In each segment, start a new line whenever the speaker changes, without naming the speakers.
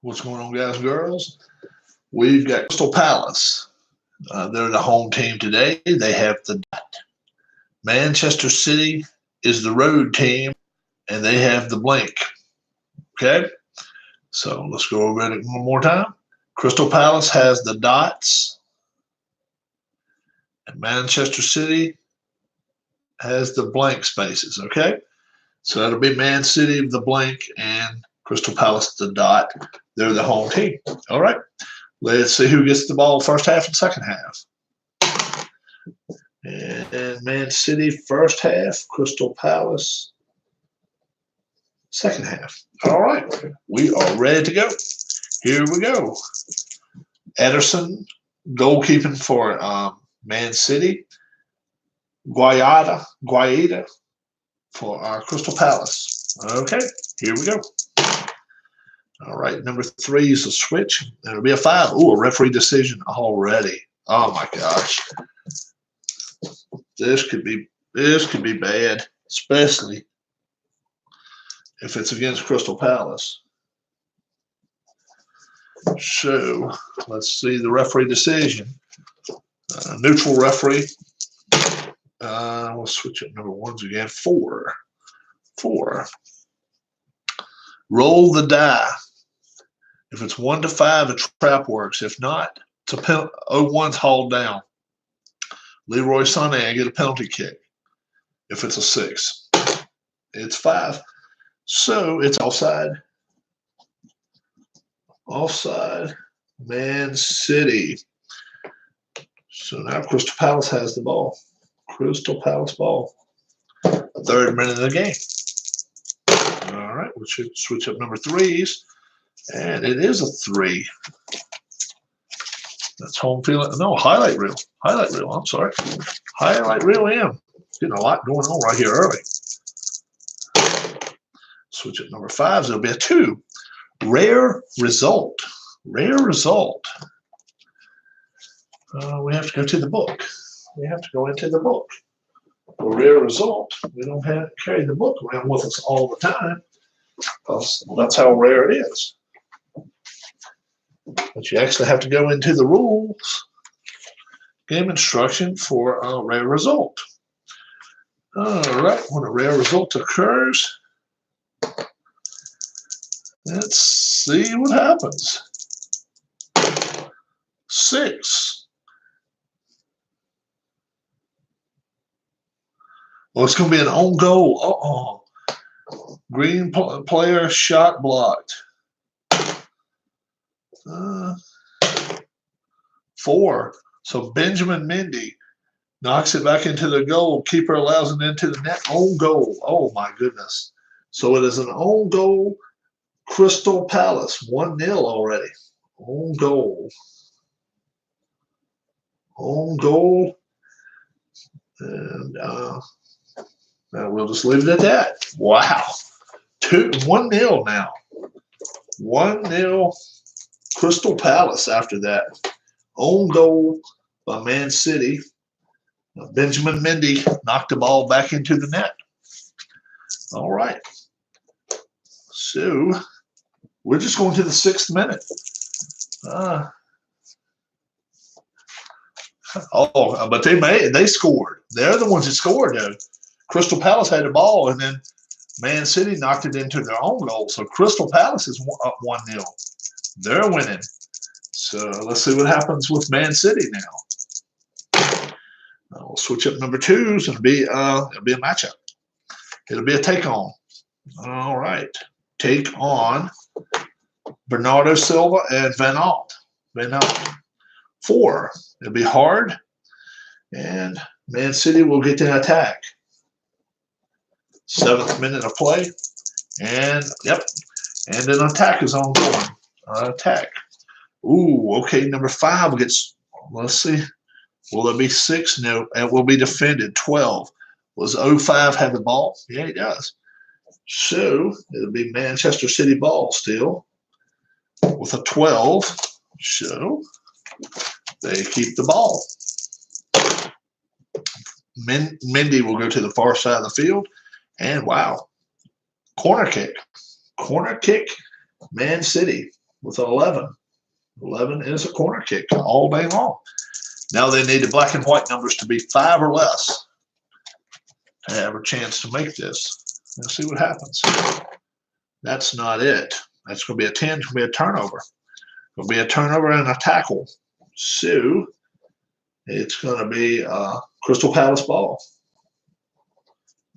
What's going on, guys and girls? We've got Crystal Palace. They're the home team today. They have the dot. Manchester City is the road team, and they have the blank. Okay? So let's go over it one more time. Crystal Palace has the dots, and Manchester City has the blank spaces. Okay? So that'll be Man City, the blank, and Crystal Palace, the dot. They're the home team. All right. Let's see who gets the ball first half and second half. And Man City first half, Crystal Palace second half. All right, we are ready to go. Here we go. Ederson goalkeeping for Man City. Guaita for Crystal Palace. Okay, here we go. All right, number 3 is a switch. It'll be a 5. Ooh, a referee decision already. Oh my gosh. This could be bad, especially if it's against Crystal Palace. So let's see the referee decision. Neutral referee. We'll switch up number 1s again. 4. Roll the die. If it's 1 to 5, the trap works. If not, it's a 0-1's hauled down. Leroy Sané get a penalty kick. If it's a 6, it's 5. So it's offside. Offside. Man City. So now Crystal Palace has the ball. Crystal Palace ball. 3rd minute of the game. All right, we should switch up number 3s. And it is a 3. That's home field. No, highlight reel. Highlight reel. I'm sorry. Highlight reel M. Getting a lot going on right here early. Switch up number 5s. It'll be a 2. Rare result. Rare result. We have to go to the book. We have to go into the book. A rare result. We don't have to carry the book around with us all the time, because that's how rare it is. But you actually have to go into the rules, game instruction for a rare result. All right, when a rare result occurs, let's see what happens. 6. Well, it's going to be an own goal. Green player shot blocked. 4. So Benjamin Mendy knocks it back into the goal. Keeper allows it into the net. Own goal. Oh, my goodness. So it is an own goal. Crystal Palace, 1-0 already. Own goal. Own goal. And we'll just leave it at that. Wow. 1-0 now. 1-0 Crystal Palace after that. Own goal by Man City. Benjamin Mendy knocked the ball back into the net. All right. So we're just going to the 6th minute. But they scored. They're the ones that scored, though. Crystal Palace had the ball, and then Man City knocked it into their own goal. So Crystal Palace is up 1-0. They're winning. So let's see what happens with Man City now. We'll switch up number 2s, and it'll be a matchup. It'll be a take-on. All right. Take on Bernardo Silva and Van Aert. 4. It'll be hard, and Man City will get to attack. 7th minute of play, and an attack is ongoing. Attack. Ooh, okay. Number 5 gets. Let's see. Will there be 6? No, it will be defended. 12. Does 05 have the ball? Yeah, he does. So it'll be Manchester City ball still with a 12. So they keep the ball. Mendy will go to the far side of the field. And wow, corner kick. Man City. with an 11. 11 is a corner kick all day long. Now they need the black and white numbers to be 5 or less to have a chance to make this. Let's see what happens. That's not it. That's going to be a 10. It's going to be a turnover. It'll be a turnover and a tackle. So it's going to be Crystal Palace ball.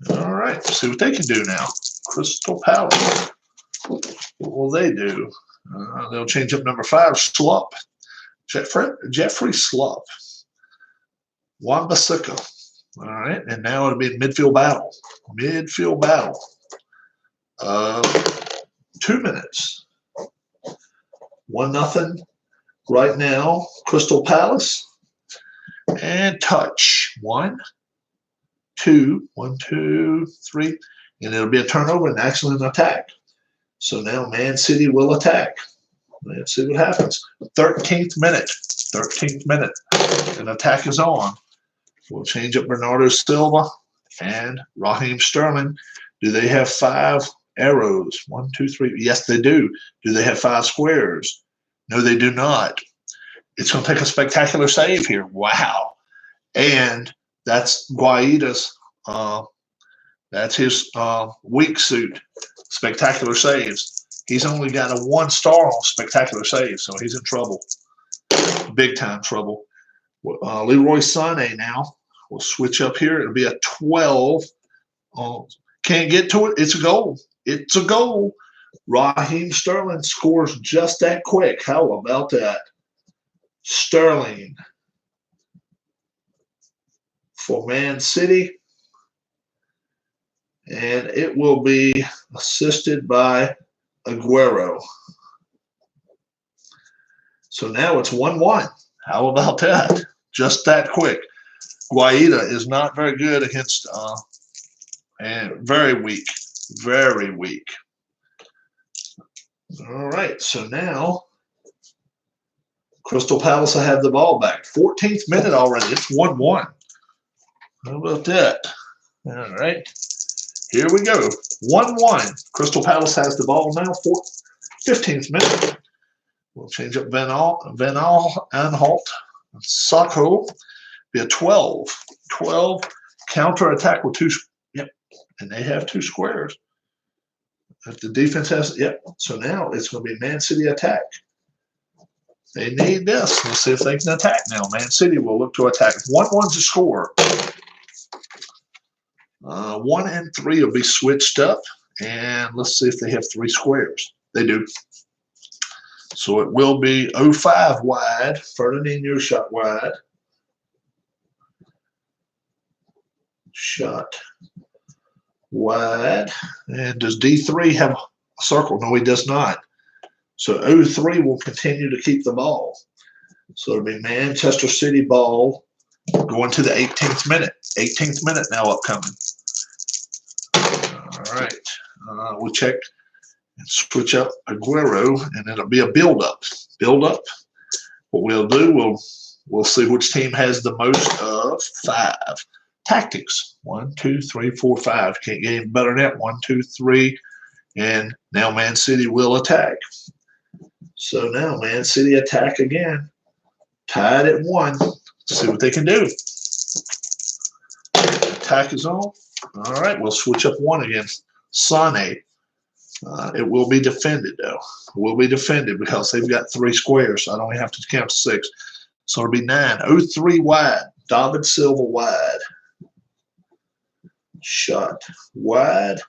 All right, let's see what they can do now. Crystal Palace. What will they do? They'll change up number 5, Slup. Jeffrey Slup. Wan-Bissaka. All right, and now it'll be a midfield battle. Midfield battle. 2 minutes. 1-0 right now. Crystal Palace. And touch. 1, 2, 1, 2, 3. And it'll be a turnover and actually an attack. So now Man City will attack. Let's see what happens. 13th minute. 13th minute. An attack is on. We'll change up Bernardo Silva and Raheem Sterling. Do they have 5 arrows? 1, 2, 3. Yes, they do. Do they have 5 squares? No, they do not. It's going to take a spectacular save here. Wow. And that's Guaida's. That's his weak suit. Spectacular saves. He's only got a 1 star on spectacular saves, so he's in trouble. Big time trouble. Leroy Sané now will switch up here. It'll be a 12. Can't get to it. It's a goal. It's a goal. Raheem Sterling scores just that quick. How about that? Sterling for Man City. And it will be assisted by Aguero. So now it's 1-1. How about that? Just that quick. Guaita is not very good against, and very weak. Very weak. All right, so now Crystal Palace will have the ball back. 14th minute already. It's 1-1. How about that? All right. Here we go. 1-1. Crystal Palace has the ball now. 15th minute. We'll change up Van Aanholt. Sakho. Be a 12. 12. Counter attack with 2. Yep. And they have 2 squares. If the defense has, yep. So now it's going to be Man City attack. They need this. Let's see if they can attack now. Man City will look to attack. 1-1 to score. 1 and 3 will be switched up. And let's see if they have 3 squares. They do. So it will be 05 wide. Ferdinand shot wide. Shot wide. And does D3 have a circle? No, he does not. So 03 will continue to keep the ball. So it'll be Manchester City ball going to the 18th minute. 18th minute now upcoming. All right. We'll check and switch up Aguero, and it'll be a build-up. Build-up. What we'll do, we'll see which team has the most of 5. Tactics. 1, 2, 3, 4, 5. Can't get any better than that. 1, 2, 3. And now Man City will attack. So now Man City attack again. Tied at 1. Let's see what they can do. Attack is on. All right, we'll switch up 1 again. Sané. It will be defended, though. It will be defended because they've got 3 squares. So I don't have to count to 6. So it'll be 9. 03 wide. David Silva wide. Shot wide.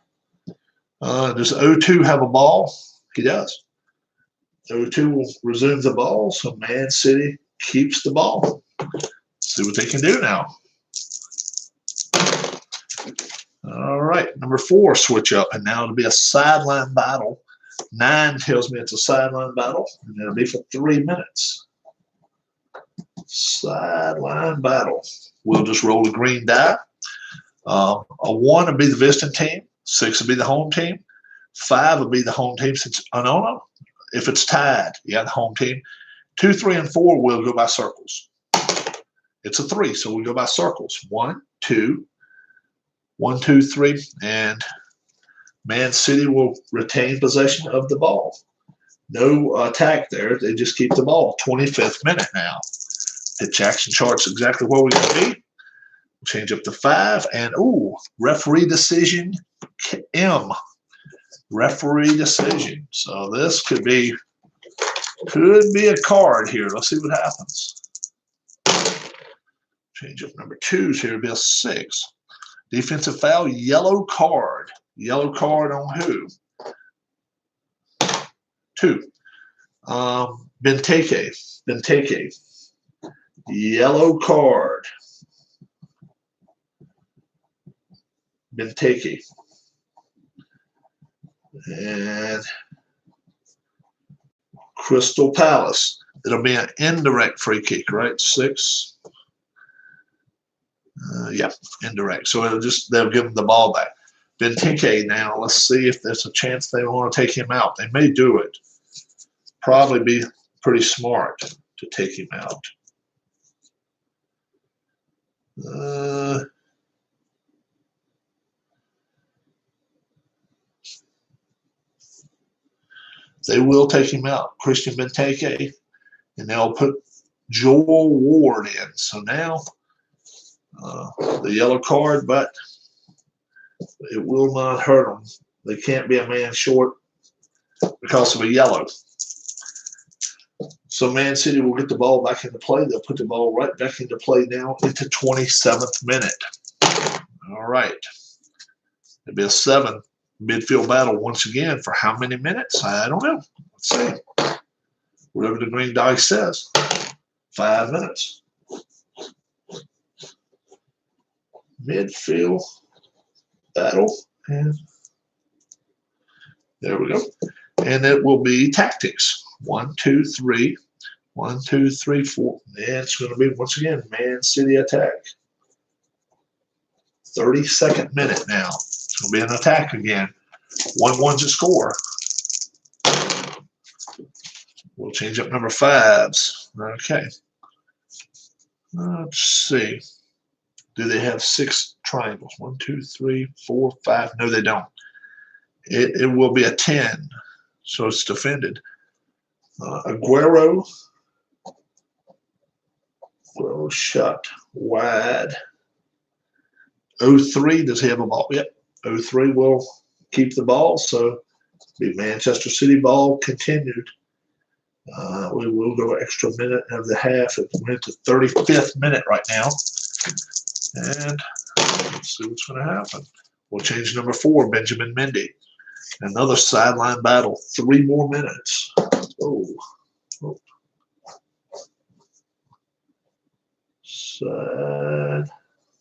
Does 02 have a ball? He does. 02 will resume the ball, so Man City keeps the ball. See what they can do now. All right, number 4 switch up, and now it'll be a sideline battle. 9 tells me it's a sideline battle, and it'll be for 3 minutes. Sideline battle. We'll just roll a green die. A 1 will be the visiting team. 6 will be the home team. 5 will be the home team. Since no. If it's tied, the home team. 2, 3, and 4 will go by circles. It's a 3, so we go by circles. 1, 2, 1, 2, 3, and Man City will retain possession of the ball. No attack there. They just keep the ball. 25th minute now. Pitch action chart's exactly where we're going to be. Change up to 5. And, ooh, referee decision M. Referee decision. So this could be a card here. Let's see what happens. Change up number 2's here. It'll be a 6. Defensive foul, yellow card. Yellow card on who? 2. Benteke. Yellow card. Benteke. And Crystal Palace. It'll be an indirect free kick, right? 6. Yeah, indirect. So they'll give him the ball back. Benteke now, let's see if there's a chance they want to take him out. They may do it. Probably be pretty smart to take him out. They will take him out, Christian Benteke, and they'll put Joel Ward in. So now the yellow card, but it will not hurt them. They can't be a man short because of a yellow. So Man City will get the ball back into play. They'll put the ball right back into play now into 27th minute. All right. It'll be a 7 midfield battle once again for how many minutes? I don't know. Let's see. Whatever the green dice says. 5 minutes. Midfield battle. And there we go. And it will be tactics. 1, 2, 3. 1, 2, 3, 4. And it's going to be, once again, Man City attack. 32nd minute now. It's going to be an attack again. 1-1's a score. We'll change up number 5s. Okay. Let's see. Do they have 6 triangles? 1, 2, 3, 4, 5. No, they don't. It will be a 10. So it's defended. Aguero shot wide. 03, does he have a ball? Yep. 03 will keep the ball. So the Manchester City ball continued. We will go extra minute of the half. It went to 35th minute right now. And let's see what's going to happen. We'll change number 4, Benjamin Mendy. Another sideline battle. 3 more minutes. Oh. Side.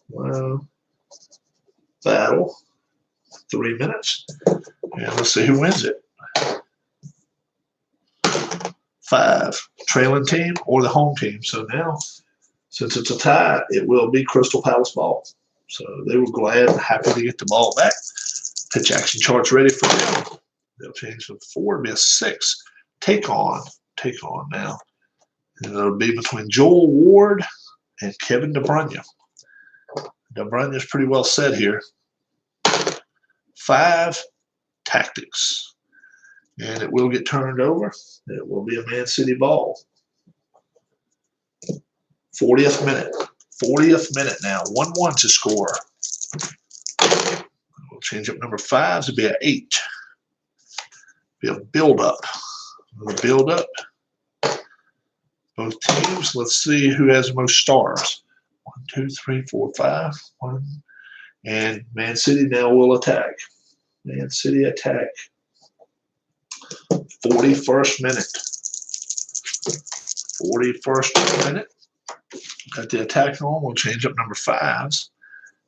Well, battle. 3 minutes. And let's see who wins it. 5. Trailing team or the home team. So now, since it's a tie, it will be Crystal Palace ball. So they were glad and happy to get the ball back. Pitch action chart's ready for them. They'll change from 4 to be a 6. Take on now. And it'll be between Joel Ward and Kevin De Bruyne. De Bruyne is pretty well set here. 5 tactics. And it will get turned over. It will be a Man City ball. 40th minute. 40th minute now. 1-1 to score. We'll change up number 5s. It'll be an 8. Be a build-up. Build-up. Both teams. Let's see who has the most stars. 1, 2, 3, 4, 5. 1. And Man City now will attack. Man City attack. 41st minute. 41st minute. Got the attack on. We'll change up number 5s.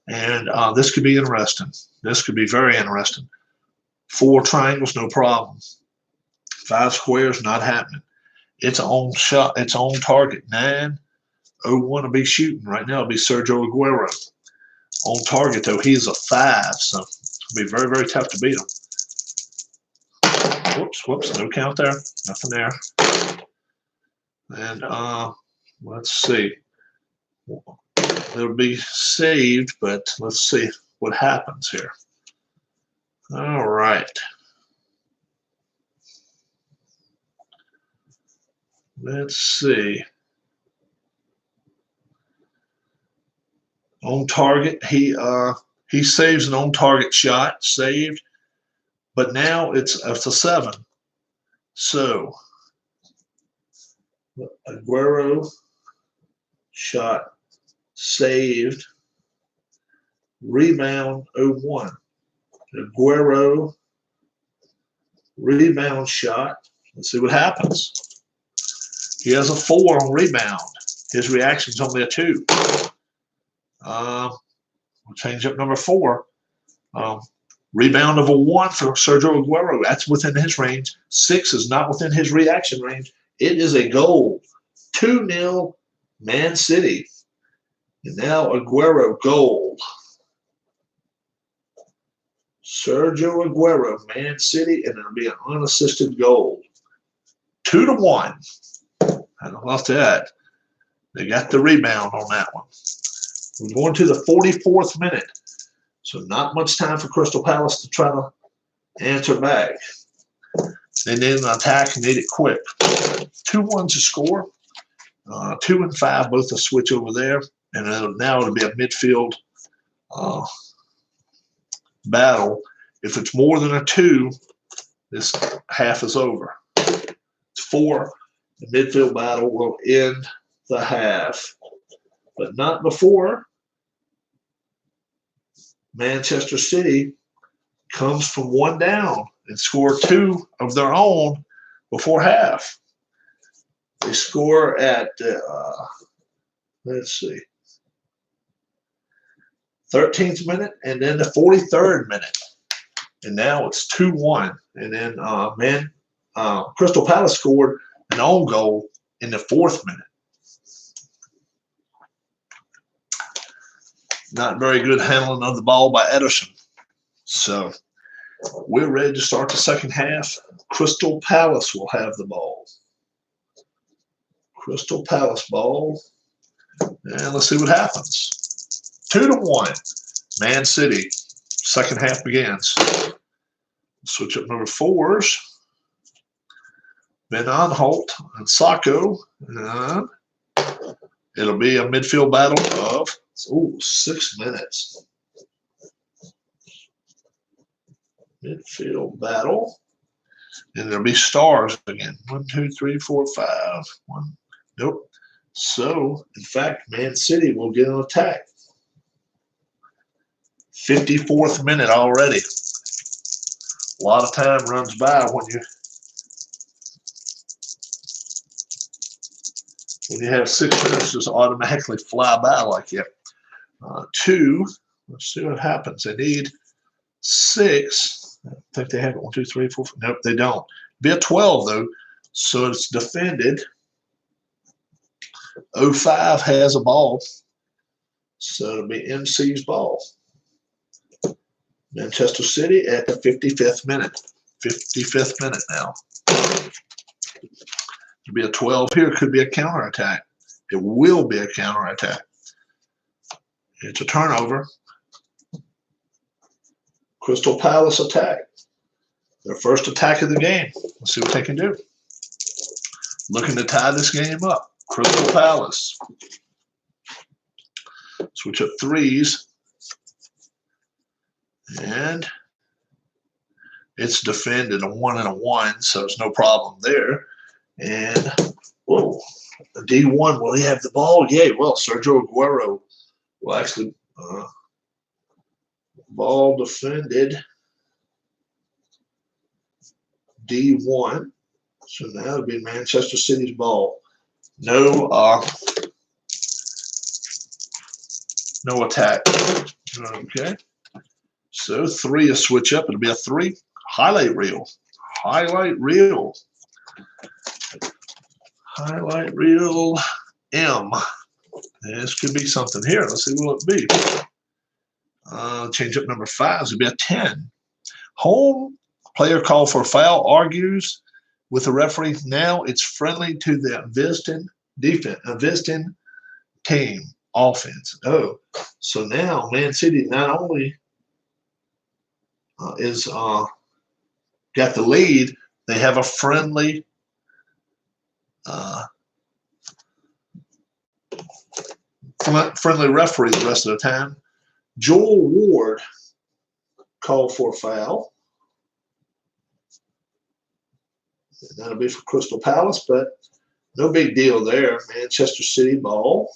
And this could be interesting. This could be very interesting. 4 triangles, no problem. 5 squares, not happening. It's on shot. It's on target. 9-0-1 will be shooting. Right now it'll be Sergio Aguero. On target, though, he's a 5. So it'll be very, very tough to beat him. Whoops, no count there. Nothing there. And let's see. It'll be saved, but let's see what happens here. All right. Let's see. On target, he saves an on target shot, saved, but now it's a 7. So Aguero shot saved, rebound 0-1. Aguero rebound shot. Let's see what happens. He has a 4 on rebound. His reaction's only a 2. We'll change up number 4. Rebound of a 1 for Sergio Aguero. That's within his range. 6 is not within his reaction range. It is a goal. 2-0 Man City. And now Aguero goal. Sergio Aguero, Man City, and it'll be an unassisted goal. 2-1. I love that. They got the rebound on that one. We're going to the 44th minute. So not much time for Crystal Palace to try to answer back. They need an attack and need it quick. 2-1 to score. 2 and 5, both a switch over there. And now it'll be a midfield battle. If it's more than a 2, this half is over. It's 4. The midfield battle will end the half, but not before Manchester City comes from 1 down and score 2 of their own before half. They score at, let's see, 13th minute and then the 43rd minute. And now it's 2-1. And then Crystal Palace scored an own goal in the 4th minute. Not very good handling of the ball by Ederson. So we're ready to start the second half. Crystal Palace will have the ball. Crystal Palace ball. And let's see what happens. 2-1. Man City. Second half begins. Switch up number 4s. Ben Anholt and Sacco. And it'll be a midfield battle of 6 minutes. Midfield battle. And there'll be stars again. 1, 2, 3, 4, 5. 1. Nope. So, in fact, Man City will get an attack. 54th minute already. A lot of time runs by when you have 6 minutes just automatically fly by like that. 2. Let's see what happens. They need 6. I think they have it. 1, 2, 3, 4. Nope, they don't. Be a 12 though, so it's defended. 05 has a ball, so it'll be MC's ball. Manchester City at the 55th minute. 55th minute now. It'll be a 12 here. Could be a counterattack. It will be a counterattack. It's a turnover. Crystal Palace attack. Their first attack of the game. Let's see what they can do. Looking to tie this game up. Crystal Palace. Switch up 3s. And it's defended a 1 and a 1, so there's no problem there. And, the D1, will he have the ball? Yeah, well, Sergio Aguero will actually ball defended D1. So now it'll be Manchester City's ball. No attack. Okay. So 3 is switch up. It'll be a 3. Highlight reel. Highlight reel. Highlight reel M. This could be something here. Let's see what it be. Change up number 5. It'll be a 10. Home player call for foul, argues with the referee. Now it's friendly to the Viston team offense. Oh, so now Man City not only is got the lead, they have a friendly friendly referee the rest of the time. Joel Ward called for a foul. And that'll be for Crystal Palace, but no big deal there. Manchester City ball.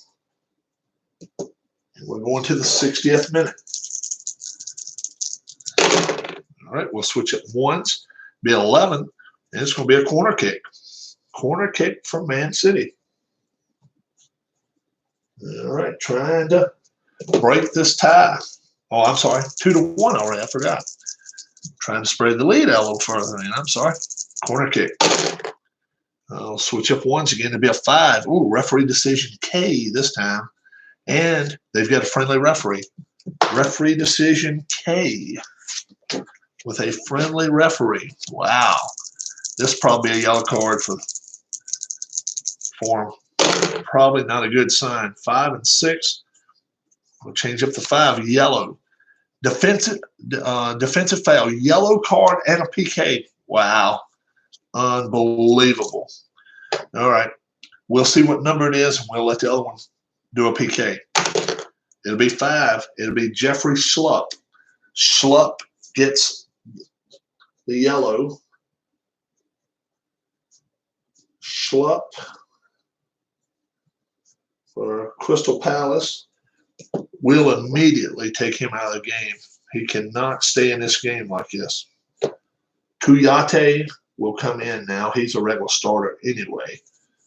And we're going to the 60th minute. All right, we'll switch it once. Be 11, and it's going to be a corner kick. Corner kick from Man City. All right, trying to break this tie. Oh, I'm sorry, 2-1 already. I forgot. Trying to spread the lead out a little further. I'm sorry. Corner kick. I'll switch up once again to be a 5. Ooh, referee decision K this time. And they've got a friendly referee. Referee decision K with a friendly referee. Wow. This probably a yellow card for him. Probably not a good sign. 5 and 6. We'll change up the 5. Yellow. Defensive foul. Yellow card and a PK. Wow. Unbelievable. All right. We'll see what number it is, and we'll let the other one do a PK. It'll be 5. It'll be Jeffrey Schlupp. Schlupp gets the yellow. Schlupp for Crystal Palace will immediately take him out of the game. He cannot stay in this game like this. Kouyaté will come in now. He's a regular starter anyway.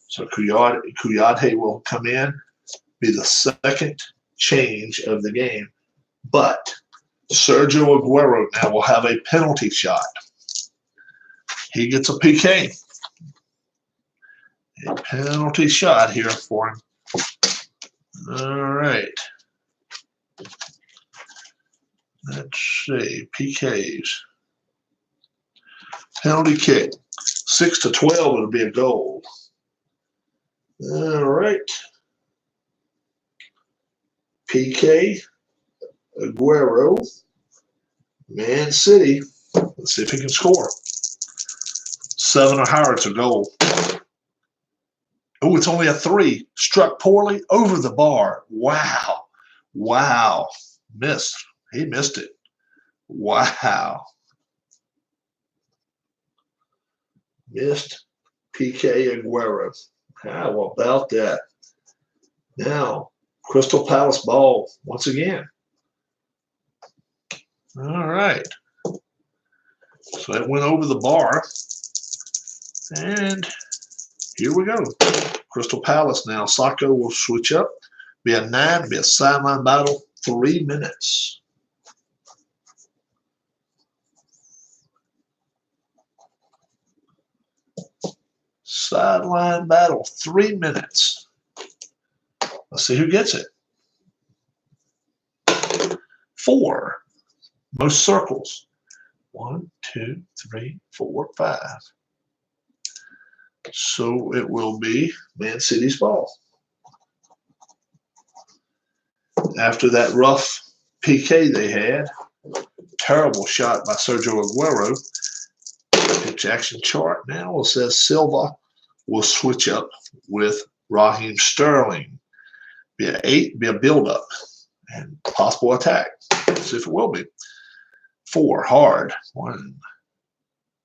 So Kouyaté will come in, be the second change of the game. But Sergio Aguero now will have a penalty shot. He gets a PK. A penalty shot here for him. All right. Let's see. PKs. Penalty kick. 6-12 it'll be a goal. All right. PK. Aguero. Man City. Let's see if he can score. 7 or higher, it's a goal. Oh, it's only a 3. Struck poorly over the bar. Wow. Wow. Missed. He missed it. Wow. Missed PK Aguero. How about that? Now, Crystal Palace ball once again. All right. So it went over the bar. And here we go. Crystal Palace now. Sacco will switch up. Be a 9, be a sideline battle. 3 minutes. Sideline battle. 3 minutes. Let's see who gets it. 4. Most circles. 1, 2, 3, 4, 5. So it will be Man City's ball. After that rough PK they had, terrible shot by Sergio Aguero. Pitch action chart now. It says Silva will switch up with Raheem Sterling. Be an 8, be a build-up, and possible attack. Let's see if it will be. 4, hard. 1,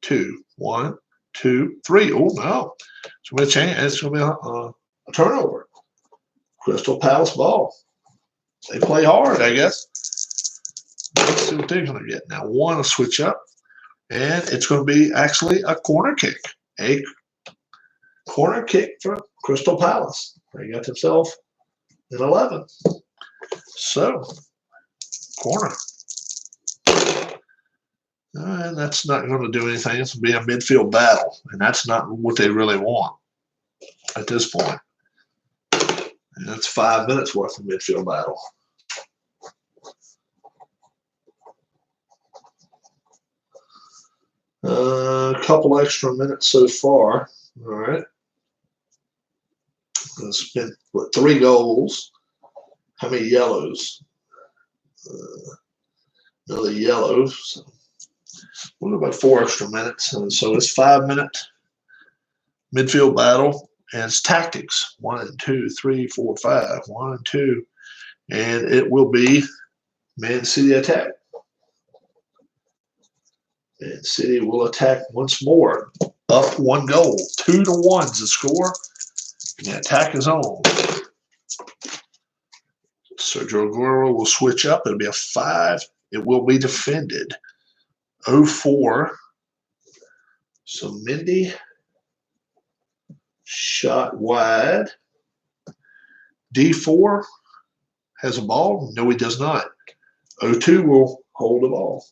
2, 1, 2, 3. Oh, no. It's going to be a change. It's going to be a turnover. Crystal Palace ball. They play hard, I guess. Let's see what they're going to get. Now, 1 will switch up, and it's going to be actually a corner kick. A corner kick for Crystal Palace. They got themselves an 11. So, corner. And that's not going to do anything. It's going to be a midfield battle, and that's not what they really want at this point. And that's 5 minutes worth of midfield battle. A couple extra minutes so far. All right. It's been 3 goals. How many yellows? Another yellow. So we'll go about 4 extra minutes. And so it's 5 minute midfield battle. And it's tactics. 1, 2, 3, 4, 5. 1, 2. And it will be Man City attack. Man City will attack once more. Up 1 goal. 2-1's the score. And the attack is on. Sergio Aguero will switch up. It'll be a 5. It will be defended. 0-4. So Mendy. Shot wide. D4 has a ball. No, he does not. 0-2 will hold the ball.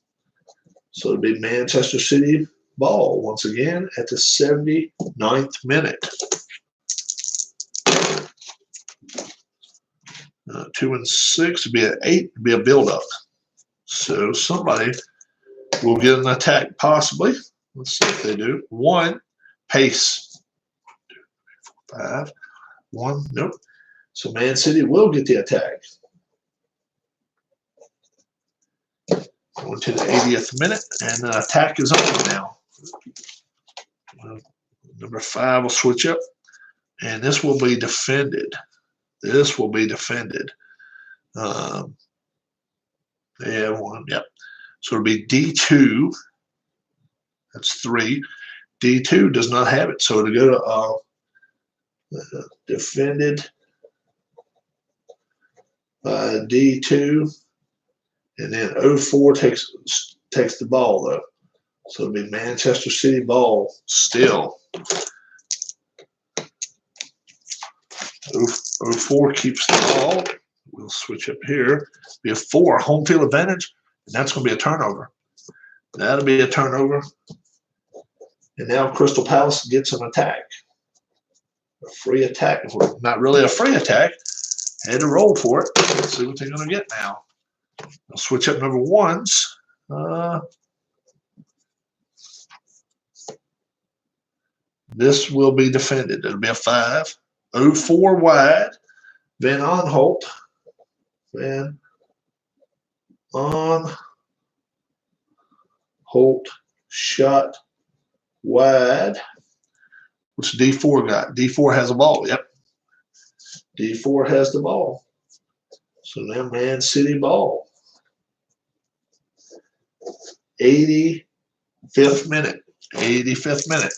So it'll be Manchester City ball once again at the 79th minute. 2 and 6 would be an 8, would be a build-up. So somebody will get an attack possibly. Let's see if they do. 1, pace. 2, 3, 4, 5. 1, nope. So Man City will get the attack. Going to the 80th minute, and the attack is on now. Number 5 will switch up, and this will be defended. This will be defended. Yeah, 1, yep. So it'll be D2. That's 3. D2 does not have it, so it'll go to defended by D2. And then 0-4 takes the ball, though. So it'll be Manchester City ball still. 0-4 keeps the ball. We'll switch up here. Be a 4, home field advantage, and that's going to be a turnover. That'll be a turnover. And now Crystal Palace gets an attack. A free attack. Not really a free attack. Had to roll for it. Let's see what they're going to get now. I'll switch up number 1s. This will be defended. It'll be a 5. 0-4 wide. Van Aanholt. Van Aanholt shot wide. What's D4 got? D4 has a ball. Yep. D4 has the ball. So now Man City ball. 85th minute. 85th minute.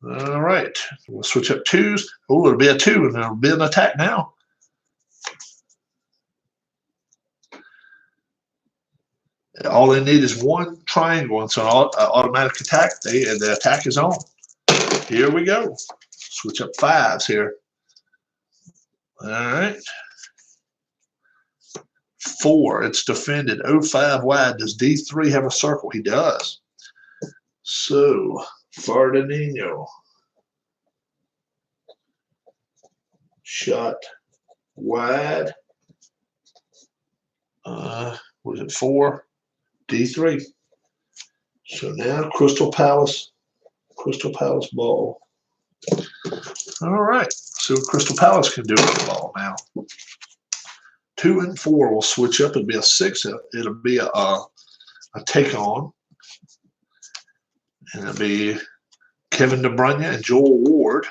All right. We'll switch up 2s. Oh, it'll be a 2, and it'll be an attack now. All they need is 1 triangle, and so an automatic attack. The attack is on. Here we go. Switch up 5s here. All right. 4, it's defended. 0-5 wide. Does D3 have a circle? He does. So, Ferdinand shot wide. Was it 4? D3. So now Crystal Palace ball. All right. See what Crystal Palace can do with the ball now. 2 and 4 will switch up. It'll be a 6. It'll be a take on. And it'll be Kevin De Bruyne and Joel Ward.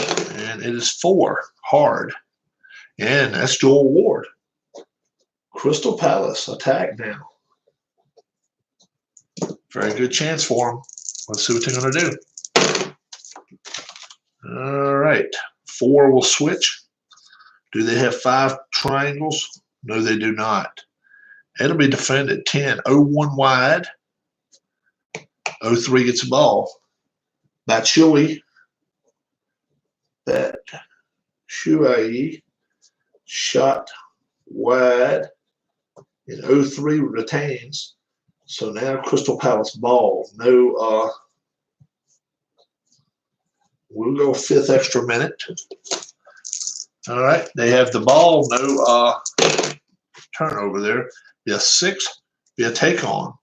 And it is 4 hard. And that's Joel Ward. Crystal Palace attack now. Very good chance for them. Let's see what they're going to do. All right. 4 will switch. Do they have 5 triangles? No, they do not. It'll be defended. 10. 0-1 wide. 0-3 gets the ball. Batshuayi. Shot wide. And 0-3 retains. So now Crystal Palace ball. No, we'll go 5th extra minute. All right, they have the ball. No turnover there. Be a 6. Be a take on.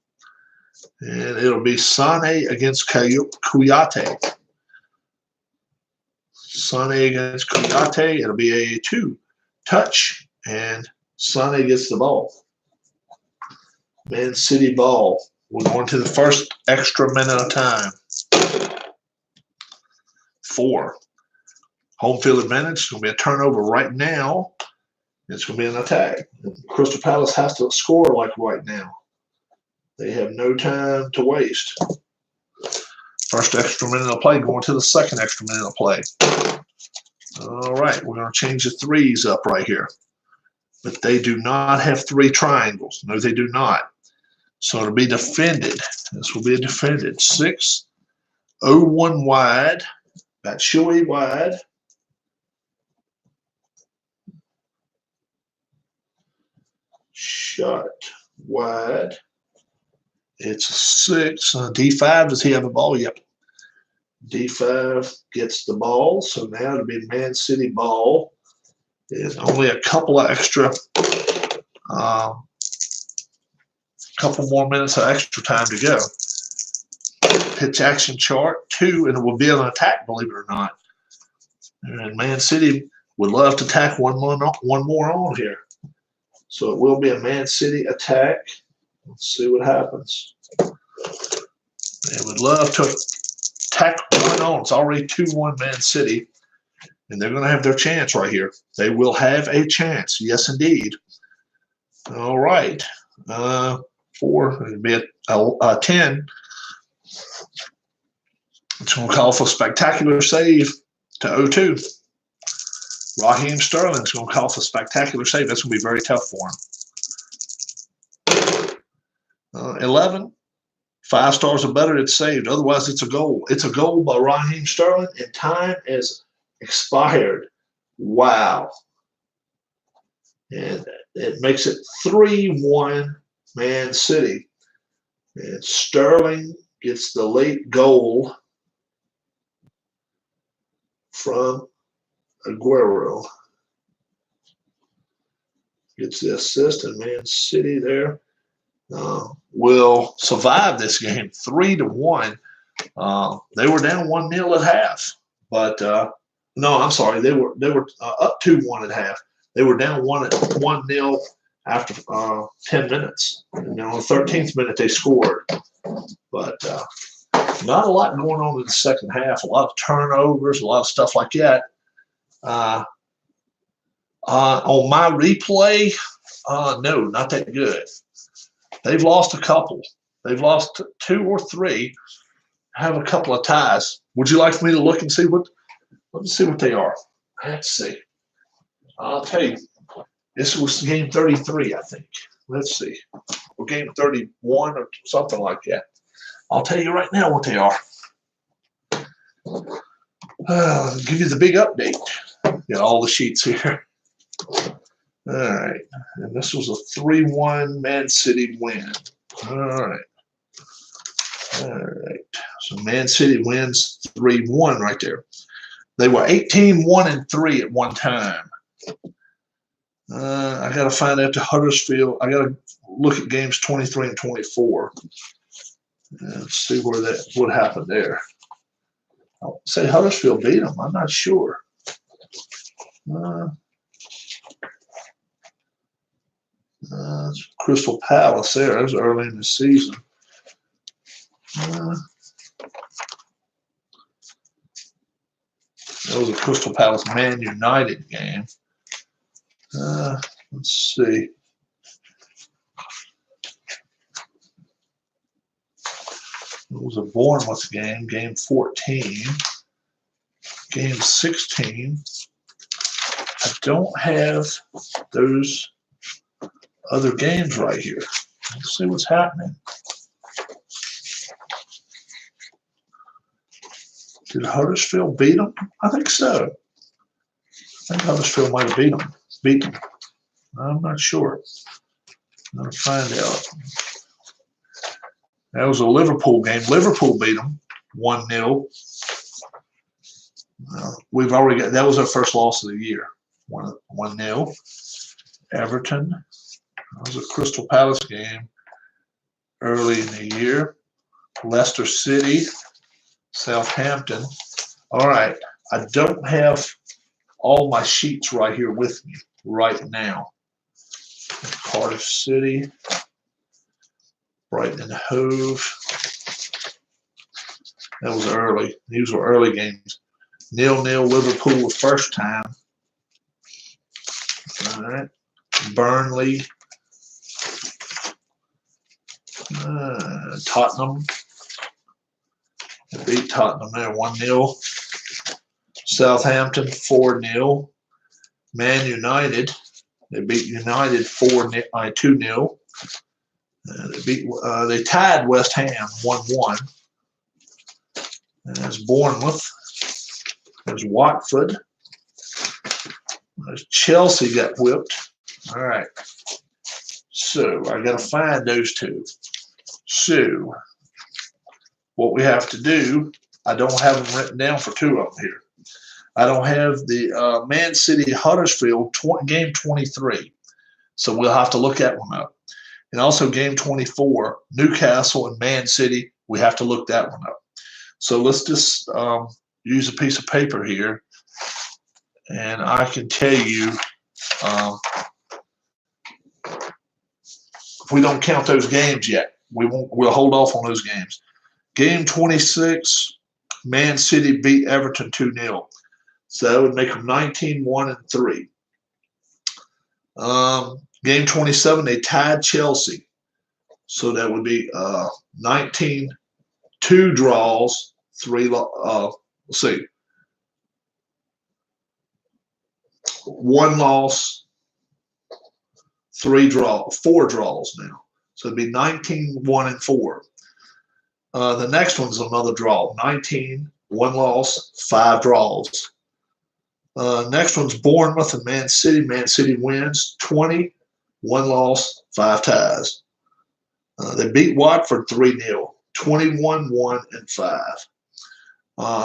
And it'll be Sane against Kouyaté. Sane against Kouyaté. It'll be a 2 touch. And Sane gets the ball. Man City ball. We're going to the first extra minute of time. 4. Home field advantage. It's going to be a turnover right now. It's going to be an attack. Crystal Palace has to score like right now. They have no time to waste. First extra minute of play going to the second extra minute of play. All right, we're going to change the 3s up right here. But they do not have 3 triangles. No, they do not. So it'll be defended. This will be a defended. 6-0-1 wide. Batshuayi wide. Shot wide. It's a 6. D5, does he have a ball? Yep. D5 gets the ball. So now it'll be Man City ball. There's only a couple of extra, couple more minutes of extra time to go. Pitch action chart 2, and it will be an attack, believe it or not. And Man City would love to tack one more on here. So it will be a Man City attack. Let's see what happens. They would love to tack one on. It's already 2-1 Man City. And they're going to have their chance right here. They will have a chance. Yes, indeed. All right. 4, it'd be a 10. It's going to call for a spectacular save to 0-2. Raheem Sterling's going to call for a spectacular save. That's going to be very tough for him. 11. 5 stars or better, it's saved. Otherwise, it's a goal. It's a goal by Raheem Sterling, and time is expired. Wow. And it makes it 3-1 Man City. And Sterling gets the late goal from Aguero. Gets the assist, and Man City there will survive this game 3-1. They were down 1-0 at half, but no, I'm sorry, they were up 2-1 at half. They were down 1-0 after 10 minutes. And then on the 13th minute they scored, but not a lot going on in the second half. A lot of turnovers, a lot of stuff like that. On my replay, no, not that good. They've lost a couple. They've lost 2 or 3. Have a couple of ties. Would you like for me to look and see what? Let me see what they are. Let's see. I'll tell you. This was game 33, I think. Let's see. Or game 31 or something like that. I'll tell you right now what they are. I'll give you the big update. Got all the sheets here. All right. And this was a 3-1 Man City win. All right. All right. So Man City wins 3-1 right there. They were 18-1-3 at one time. I got to find out to Huddersfield. I got to look at games 23 and 24 and see what happened there. I'll say Huddersfield beat them. I'm not sure. Crystal Palace there. That was early in the season. That was a Crystal Palace Man United game. Let's see. It was a Bournemouth game, game 14. Game 16. I don't have those other games right here. Let's see what's happening. Did Huddersfield beat them? I think so. I think Huddersfield might have beat them. I'm not sure. I'm going to find out. That was a Liverpool game. Liverpool beat them 1-0. We've already got, that was our first loss of the year. 1-0. Everton. That was a Crystal Palace game early in the year. Leicester City. Southampton. All right. I don't have all my sheets right here with me right now. Cardiff City. Brighton and Hove. That was early. These were early games. 0-0 Liverpool the first time. All right. Burnley. Tottenham. They beat Tottenham there 1-0. Southampton 4-0. Man United. They beat United 2-0. They tied West Ham 1-1. And there's Bournemouth. There's Watford. There's Chelsea got whipped. All right. So I got to find those two. So what we have to do, I don't have them written down for two of them here. I don't have the Man City Huddersfield game 23. So we'll have to look that one up. And also game 24, Newcastle and Man City, we have to look that one up. So let's just use a piece of paper here, and I can tell you if we don't count those games yet, we'll hold off on those games. Game 26, Man City beat Everton 2-0. So that would make them 19-1-3. Game 27, they tied Chelsea. So that would be 19, 2 draws, 3 let's see. 1 loss, 4 draws now. So it'd be 19-1-4. The next one's another draw. 19, 1 loss, 5 draws. Next one's Bournemouth and Man City. Man City wins 20, 1 loss, 5 ties. They beat Watford 3-0, 21-1-5.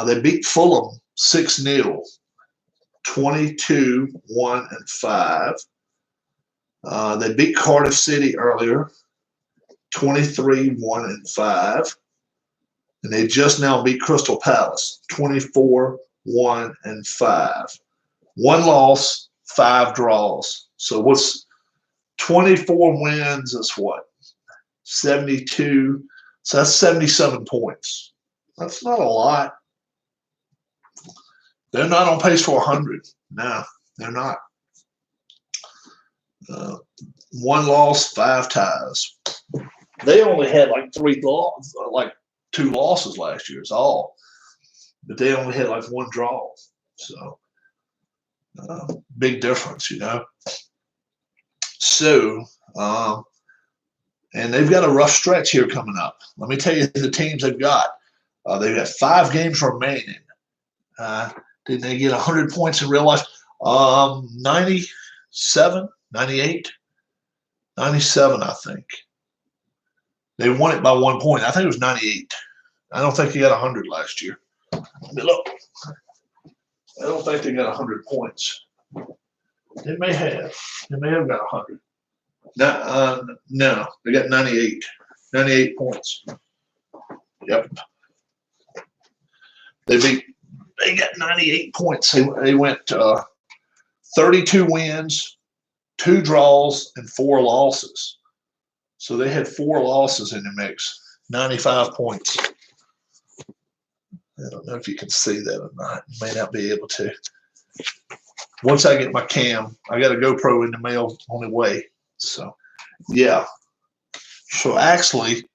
They beat Fulham 6-0, 22-1-5. They beat Cardiff City earlier, 23-1-5. And they just now beat Crystal Palace, 24-1-5. 1 loss, 5 draws. So what's 24 wins is what? 72. So that's 77 points. That's not a lot. They're not on pace for 100. No, they're not. 1 loss, 5 ties. They only had like 2 losses last year. It's all. But they only had like 1 draw. So big difference, you know. So, and they've got a rough stretch here coming up. Let me tell you the teams they've got. They've got 5 games remaining. Did they get 100 points in real life? 97, 98, 97, I think. They won it by 1 point. I think it was 98. I don't think he got 100 last year. Let me look. I don't think they got 100 points. They may have. They may have got 100. No, they got 98. 98 points. Yep. They got 98 points. They went 32 wins, 2 draws, and 4 losses. So they had 4 losses in the mix. 95 points. I don't know if you can see that or not. You may not be able to. Once I get my cam, I got a GoPro in the mail on the way. So, yeah. So actually,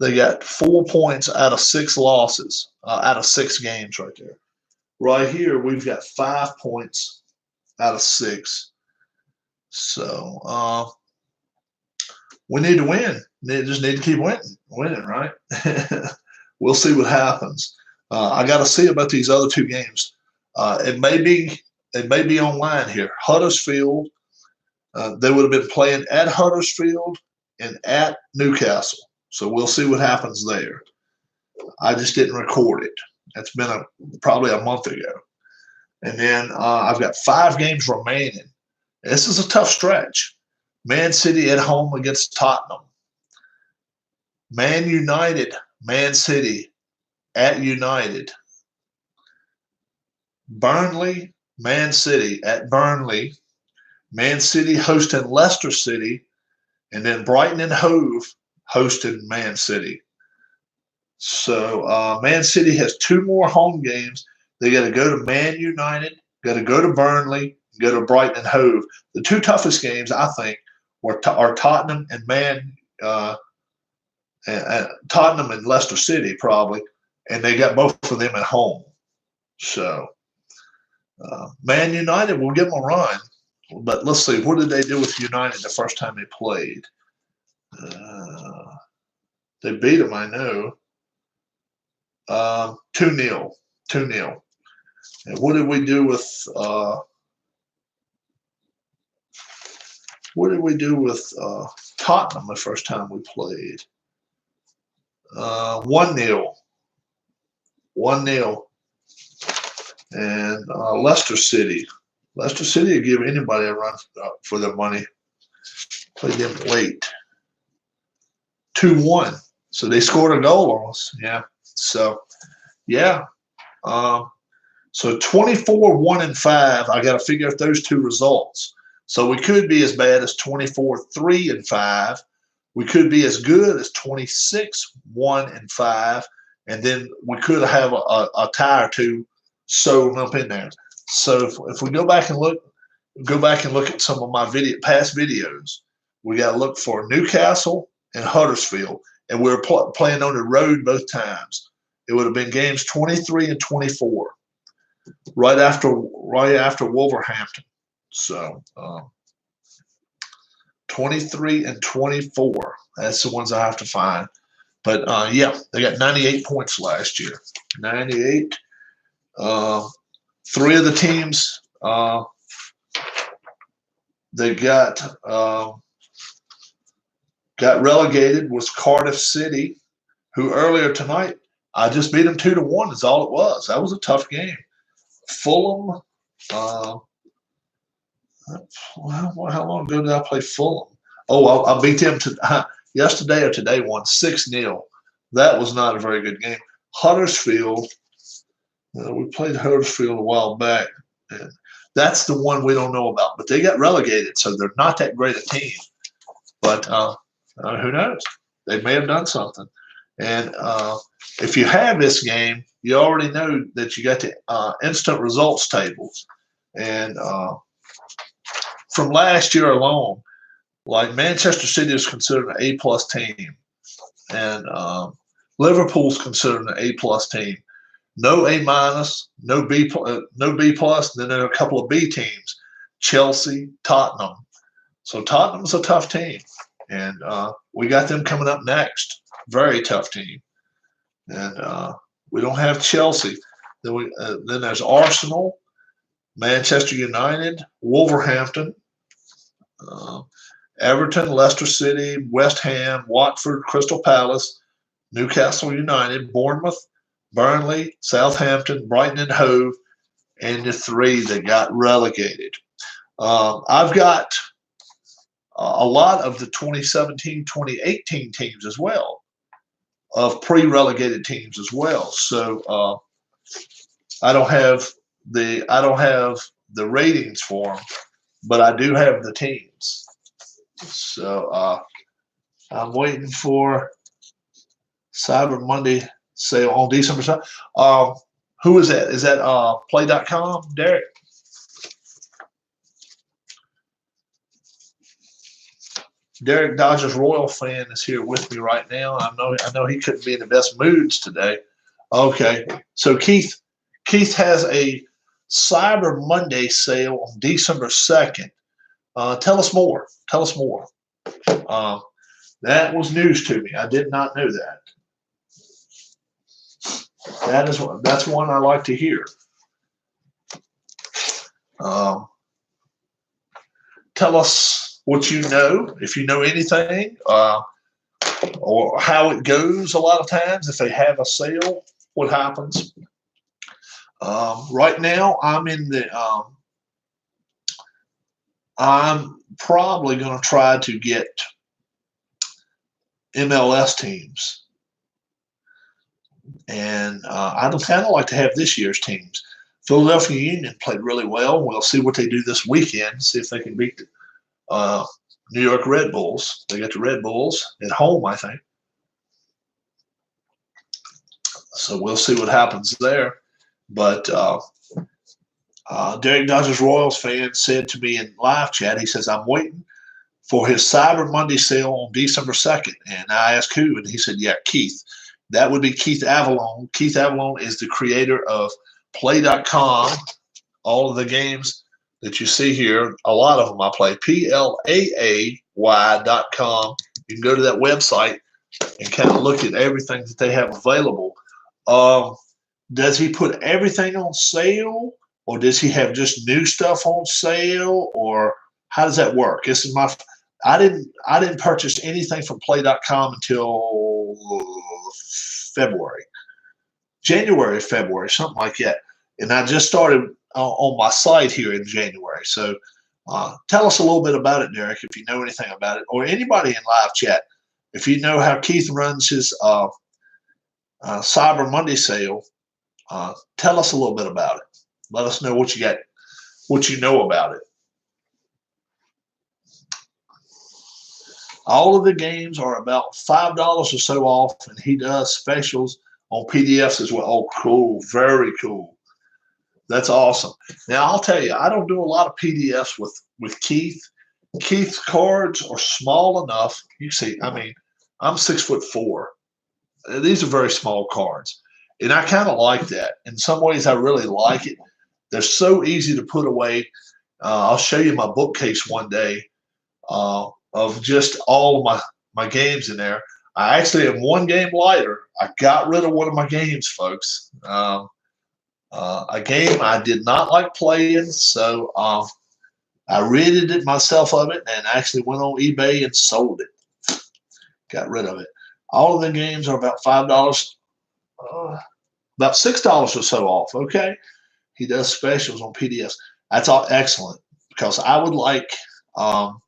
they got 4 points out of 6 losses, out of 6 games right there. Right here, we've got 5 points out of 6. So, we need to win. They just need to keep winning, right? We'll see what happens. I got to see about these other 2 games. It may be online here. Huddersfield. They would have been playing at Huddersfield and at Newcastle. So we'll see what happens there. I just didn't record it. That's been probably a month ago. And then I've got 5 games remaining. This is a tough stretch. Man City at home against Tottenham. Man City at United. Burnley, Man City at Burnley. Man City hosting Leicester City, and then Brighton and Hove hosting Man City. So Man City has 2 more home games. They got to go to Man United, got to go to Burnley, go to Brighton and Hove. The 2 toughest games, I think, are Tottenham and Tottenham and Leicester City probably, and they got both of them at home. So Man United will give them a run, but let's see, what did they do with United the first time they played? They beat them, I know. 2-0. 2-0. And what did we do with Tottenham the first time we played? 1-0. 1-0. And Leicester City. Leicester City will give anybody a run for their money. Played them late. 2-1. So they scored a goal on us. Yeah. So, yeah. So 24-1-5. I got to figure out those 2 results. So we could be as bad as 24-3-5. We could be as good as 26-1-5. And then we could have a tie or 2 sewn up in there. So if we go back and look at some of my past videos, we got to look for Newcastle and Huddersfield, and we were playing on the road both times. It would have been games 23 and 24, right after Wolverhampton. So 23 and 24. That's the ones I have to find. But yeah, they got 98 points last year. 98. 3 of the teams they got relegated was Cardiff City, who earlier tonight I just beat them 2-1. Is all it was. That was a tough game. Fulham. How long ago did I play Fulham? Oh, I beat them yesterday or today. Won 6-0. That was not a very good game. Huddersfield. We played Huddersfield a while back, and that's the one we don't know about. But they got relegated, so they're not that great a team. But who knows? They may have done something. And if you have this game, you already know that you got the instant results tables. And from last year alone, like Manchester City is considered an A-plus team, and Liverpool's considered an A-plus team. No A minus, no B plus. Then there are a couple of B teams, Chelsea, Tottenham. So Tottenham's a tough team, and we got them coming up next. Very tough team, and we don't have Chelsea. Then there's Arsenal, Manchester United, Wolverhampton, Everton, Leicester City, West Ham, Watford, Crystal Palace, Newcastle United, Bournemouth, Burnley, Southampton, Brighton and Hove, and the 3 that got relegated. I've got a lot of the 2017-2018 teams as well, of pre-relegated teams as well. So I don't have the ratings for them, but I do have the teams. So I'm waiting for Cyber Monday sale on December 7th. Who is that? Is that play.com, Derek? Derek, Dodgers Royal fan, is here with me right now. I know he couldn't be in the best moods today. Okay, so Keith has a Cyber Monday sale on December 2nd. Tell us more. Tell us more. That was news to me. I did not know that. That's one I like to hear. Tell us what you know, if you know anything, or how it goes. A lot of times, if they have a sale, what happens? Right now, I'm probably going to try to get MLS teams. And I don't kind of like to have this year's teams. Philadelphia Union played really well. We'll see what they do this weekend, see if they can beat the New York Red Bulls. They got the Red Bulls at home, I think. So we'll see what happens there. But Derek Dodgers Royals fan said to me in live chat, he says, I'm waiting for his Cyber Monday sale on December 2nd. And I asked who, and he said, yeah, Keith. That would be Keith Avalon. Keith Avalon is the creator of Play.com. All of the games that you see here, a lot of them I play, PLAAY.com. You can go to that website and kind of look at everything that they have available. Does he put everything on sale, or does he have just new stuff on sale, or how does that work? This is I didn't purchase anything from Play.com until January, February, something like that. And I just started on my site here in January. So tell us a little bit about it, Derek, if you know anything about it, or anybody in live chat. If you know how Keith runs his Cyber Monday sale, tell us a little bit about it. Let us know what you got, what you know about it. All of the games are about $5 or so off, and he does specials on PDFs as well. Oh, cool. Very cool. That's awesome. Now, I'll tell you, I don't do a lot of PDFs with Keith. Keith's cards are small enough. You see, I mean, I'm 6'4". These are very small cards, and I kind of like that. In some ways, I really like it. They're so easy to put away. I'll show you my bookcase one day of just all of my games in there. I actually am one game lighter. I got rid of one of my games, folks. A game I did not like playing, so I rated it myself of it and actually went on eBay and sold it. Got rid of it. All of the games are about $5, about $6 or so off. Okay, he does specials on PDFs. That's all excellent, because I would like some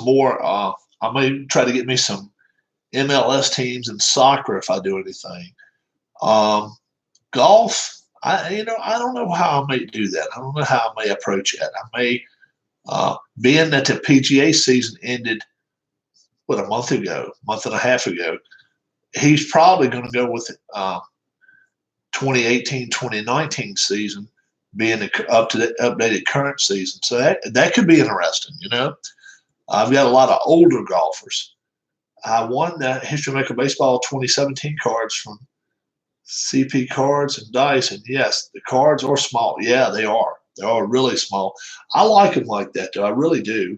more. I may try to get me some MLS teams and soccer if I do anything. Golf, I don't know how I may do that. I don't know how I may approach it. I may, being that the PGA season ended, a month and a half ago, he's probably going to go with 2018, 2019 season being the updated current season. So that could be interesting. I've got a lot of older golfers. I won the History Maker Baseball 2017 cards from CP Cards and Dice, and yes, the cards are small. Yeah, they are. They are really small. I like them like that, though. I really do.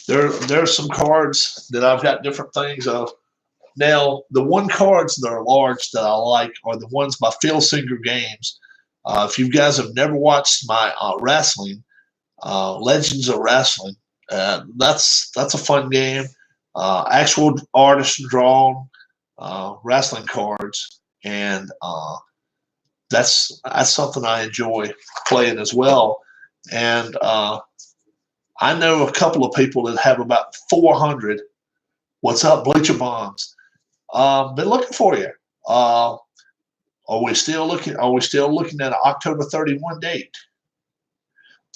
There's some cards that I've got different things of. Now, the cards that are large that I like are the ones by Phil Singer Games. If you guys have never watched my wrestling, Legends of Wrestling, that's a fun game. Actual artist drawn wrestling cards, and that's something I enjoy playing as well. And I know a couple of people that have about 400. What's up, Bleacher Bombs? Been looking for you. Are we still looking at an October 31 date?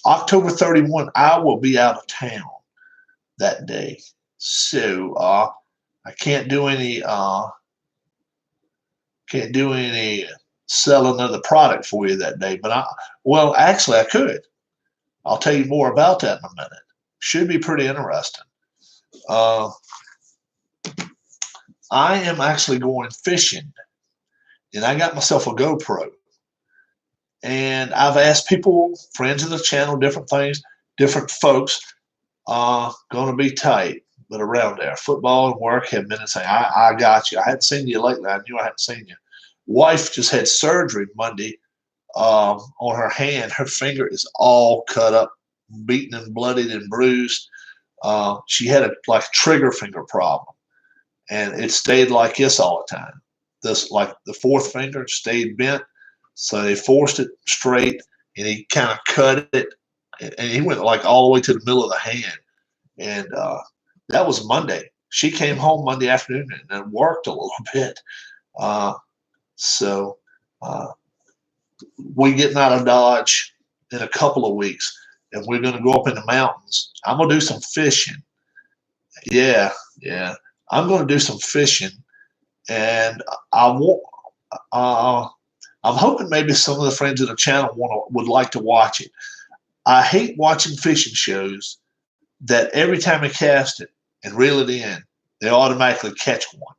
October 31, I will be out of town that day. So I can't do any selling of the product for you that day. But actually I could. I'll tell you more about that in a minute. Should be pretty interesting. I am actually going fishing, and I got myself a GoPro. And I've asked people, friends of the channel, different things, different folks, going to be tight, but around there. Football and work have been saying, I got you. I hadn't seen you lately. I knew I hadn't seen you. Wife just had surgery Monday on her hand. Her finger is all cut up, beaten and bloodied and bruised. She had a trigger finger problem, and it stayed like this all the time. Like the fourth finger stayed bent, so they forced it straight, and he kind of cut it, and he went all the way to the middle of the hand. And that was Monday. she came home Monday afternoon and worked a little bit. Uh, so uh, we getting out of Dodge in a couple of weeks, and we're going to go up in the mountains. I'm going to do some fishing. Yeah, yeah. I'm going to do some fishing, and I want. Uh, I'm hoping maybe some of the friends of the channel would like to watch it. I hate watching fishing shows that every time I cast it and reel it in, they automatically catch one.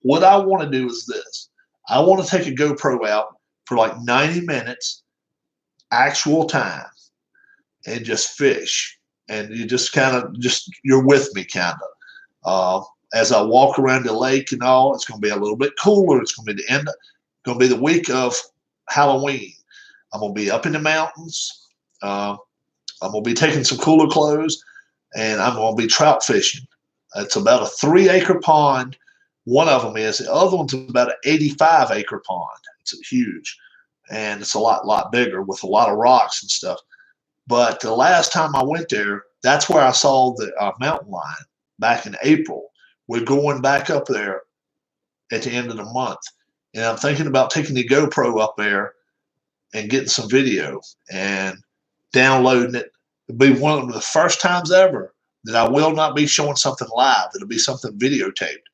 What I want to do is this. I want to take a GoPro out for like 90 minutes, actual time, and just fish. And you just kind of, you're with me kind of. As I walk around the lake and all, it's going to be a little bit cooler. It's going to be going to be the week of Halloween. I'm going to be up in the mountains. I'm going to be taking some cooler clothes, and I'm going to be trout fishing. It's about a 3-acre pond. One of them is. The other one's about an 85-acre pond. It's huge, and it's a lot bigger with a lot of rocks and stuff. But the last time I went there, that's where I saw the mountain lion back in April. We're going back up there at the end of the month, and I'm thinking about taking the GoPro up there and getting some video and downloading it. It'll be one of the first times ever that I will not be showing something live. It'll be something videotaped,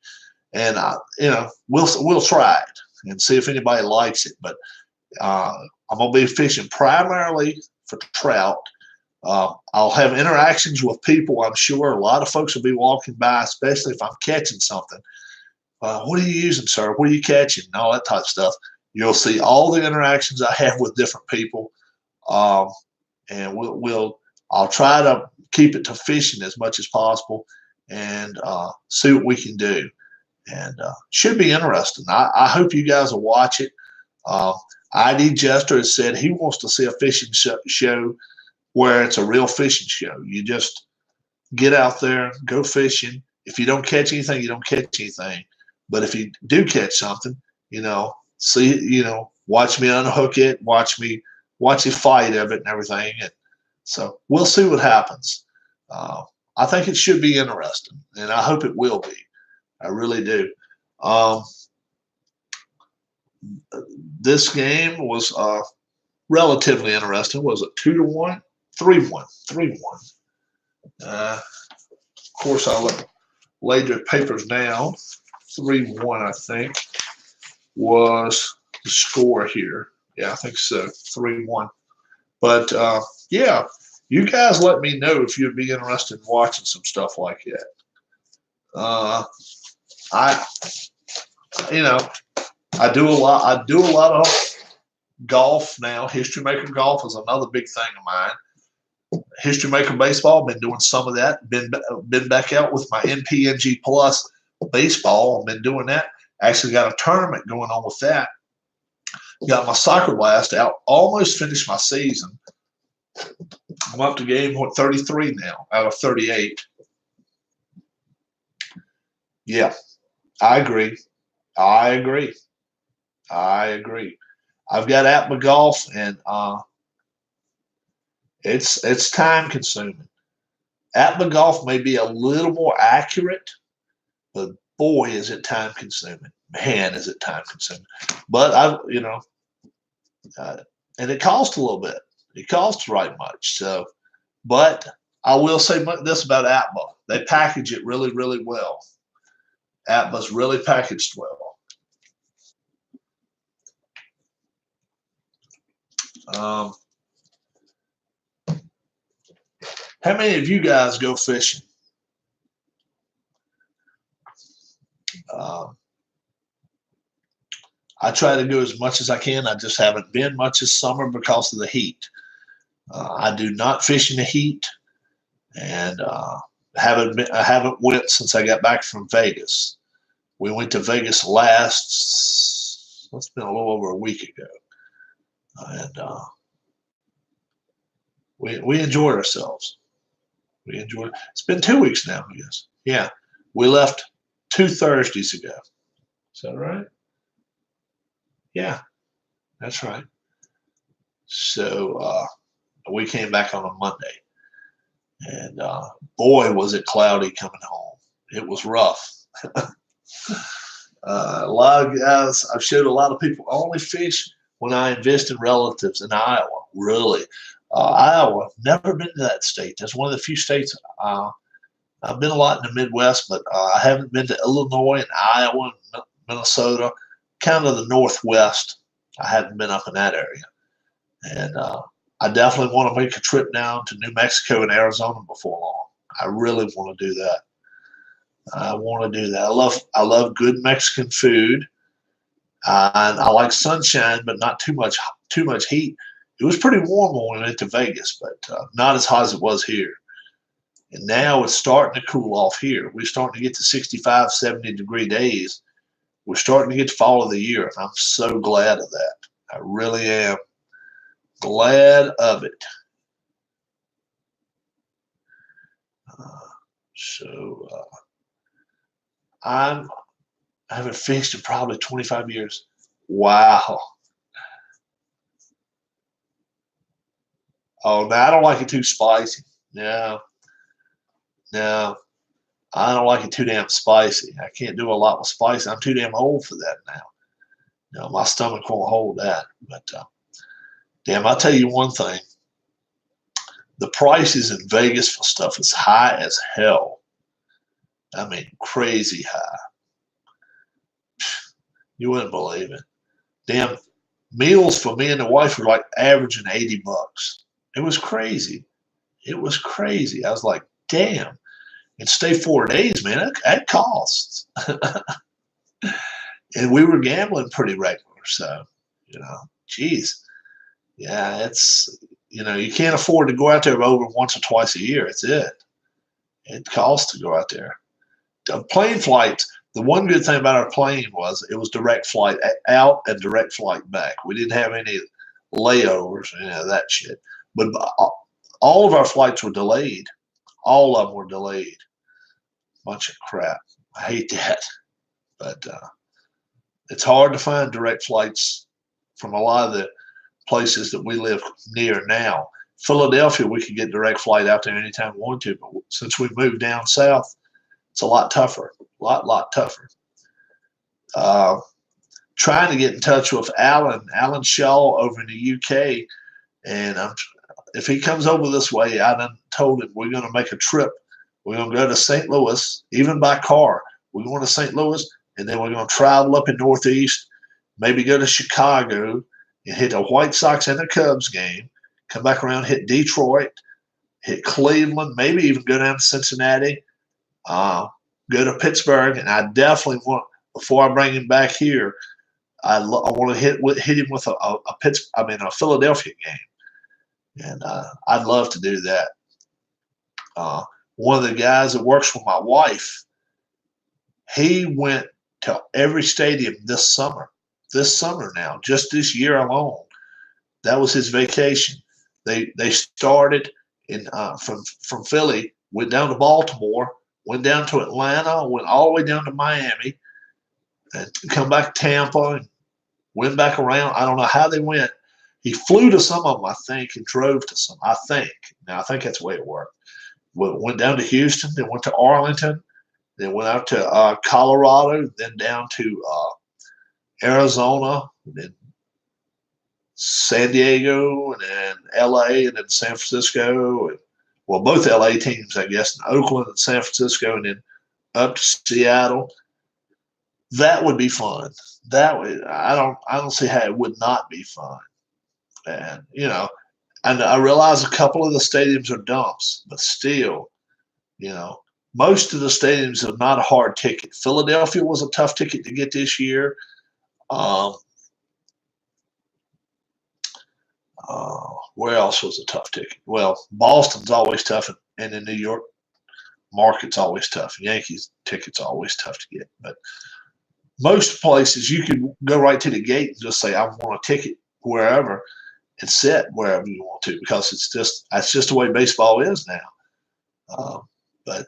and we'll try it and see if anybody likes it. But I'm gonna be fishing primarily for trout. I'll have interactions with people. I'm sure a lot of folks will be walking by, especially if I'm catching something. What are you using, sir? What are you catching? And all that type of stuff. You'll see all the interactions I have with different people, and I'll try to keep it to fishing as much as possible, and see what we can do. And should be interesting. I hope you guys will watch it. ID Jester has said he wants to see a fishing show where it's a real fishing show. You just get out there, go fishing. If you don't catch anything, you don't catch anything. But if you do catch something, watch me unhook it, watch the fight of it and everything. And so we'll see what happens. I think it should be interesting, and I hope it will be. I really do. This game was relatively interesting. Was it 2-1? 3-1. 3-1. Of course, I laid the papers down. 3-1, I think, was the score here. Yeah, I think so. 3-1. But yeah, you guys let me know if you'd be interested in watching some stuff like that. I do a lot. I do a lot of golf now. History Maker golf is another big thing of mine. History Maker baseball, been doing some of that. Been back out with my NPNG Plus baseball. I've been doing that. Actually got a tournament going on with that. Got my Soccer Blast out. Almost finished my season. I'm up to game 33 now out of 38. Yeah, I agree. I've got Atma Golf, and it's time consuming. Atma Golf may be a little more accurate, but boy, is it time consuming. Man, is it time consuming. But and it costs a little bit. It costs right much. So, but I will say this about Atma: they package it really, really well. Atma's really packaged well. How many of you guys go fishing? I try to go as much as I can. I just haven't been much this summer because of the heat. I do not fish in the heat, and I haven't went since I got back from Vegas. We went to Vegas it's been a little over a week ago, and we enjoyed ourselves. It's been 2 weeks now, I guess. Yeah, we left 2 Thursdays ago. Is that right? Yeah, that's right. So we came back on a Monday, and boy, was it cloudy coming home. It was rough. A lot of guys, I've showed a lot of people only fish when I invest in relatives in Iowa. Really, Iowa. Never been to that state. That's one of the few states. I've been a lot in the Midwest, but I haven't been to Illinois and Iowa and Minnesota, kind of the Northwest. I haven't been up in that area. And I definitely want to make a trip down to New Mexico and Arizona before long. I really want to do that. I want to do that. I love good Mexican food. And I like sunshine, but not too much heat. It was pretty warm when we went to Vegas, but not as hot as it was here. And now it's starting to cool off here. We're starting to get to 65, 70-degree days. We're starting to get to fall of the year, and I'm so glad of that. I really am glad of it. I haven't fished in probably 25 years. Wow. Oh, no, I don't like it too spicy. No, no, I don't like it too damn spicy. I can't do a lot with spicy. I'm too damn old for that now. No, my stomach won't hold that. But damn, I'll tell you one thing. The prices in Vegas for stuff is high as hell. I mean, crazy high. You wouldn't believe it. Damn, meals for me and the wife were like averaging $80. It was crazy. It was crazy. I was like, damn. And stay 4 days, man. That costs. And we were gambling pretty regular. So, geez. Yeah, you can't afford to go out there over once or twice a year. It's it. It costs to go out there. The plane flights, the one good thing about our plane was it was direct flight out and direct flight back. We didn't have any layovers or any of that shit. But all of our flights were delayed. All of them were delayed. Bunch of crap. I hate that. But it's hard to find direct flights from a lot of the places that we live near now. Philadelphia, we could get direct flight out there anytime we want to, but since we moved down south, it's a lot tougher, lot tougher. Trying to get in touch with Alan Shaw over in the UK, and if he comes over this way, I done told him we're going to make a trip. We're going to go to St. Louis, even by car. We're going to St. Louis, and then we're going to travel up in Northeast, maybe go to Chicago and hit the White Sox and the Cubs game, come back around, hit Detroit, hit Cleveland, maybe even go down to Cincinnati, go to Pittsburgh, and I definitely want, before I bring him back here, I want to hit him with a Philadelphia game, and I'd love to do that. One of the guys that works with my wife, he went to every stadium this summer. This summer now, just this year alone, that was his vacation. They started in from Philly, went down to Baltimore, went down to Atlanta, went all the way down to Miami, and come back to Tampa, and went back around. I don't know how they went. He flew to some of them, I think, and drove to some. I think. Now I think that's the way it worked. Went down to Houston, then went to Arlington, then went out to Colorado, then down to Arizona, and then San Diego, and then LA, and then San Francisco, and both LA teams, I guess, and Oakland and San Francisco, and then up to Seattle. That would be fun. That would, I don't see how it would not be fun. And and I realize a couple of the stadiums are dumps, but still, most of the stadiums are not a hard ticket. Philadelphia was a tough ticket to get this year. Where else was a tough ticket? Well, Boston's always tough, and the New York market's always tough. Yankees tickets are always tough to get. But most places you can go right to the gate and just say, I want a ticket wherever, and sit wherever you want to, because that's just the way baseball is now. But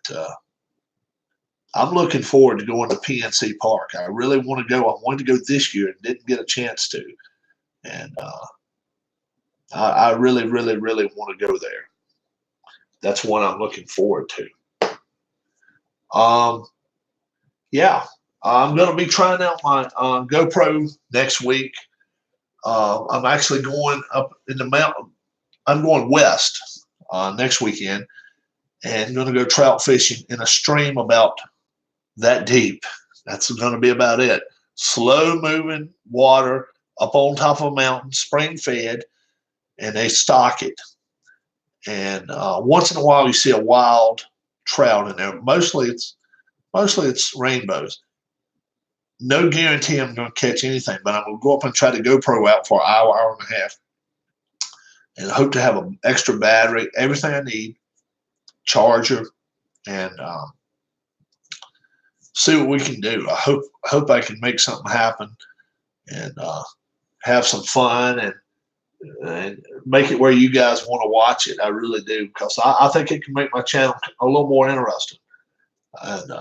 I'm looking forward to going to PNC Park. I really want to go. I wanted to go this year and didn't get a chance to. And I really, really, really want to go there. That's one I'm looking forward to. yeah, I'm going to be trying out my GoPro next week. I'm actually going up in the mountain. I'm going west next weekend and going to go trout fishing in a stream about that deep. That's going to be about it. Slow moving water up on top of a mountain, spring fed, and they stock it. And once in a while, you see a wild trout in there. Mostly it's rainbows. No guarantee I'm going to catch anything, but I'm going to go up and try to GoPro out for an hour, hour and a half, and hope to have an extra battery, everything I need, charger, and see what we can do. I hope I can make something happen and have some fun and make it where you guys want to watch it. I really do, because I think it can make my channel a little more interesting. And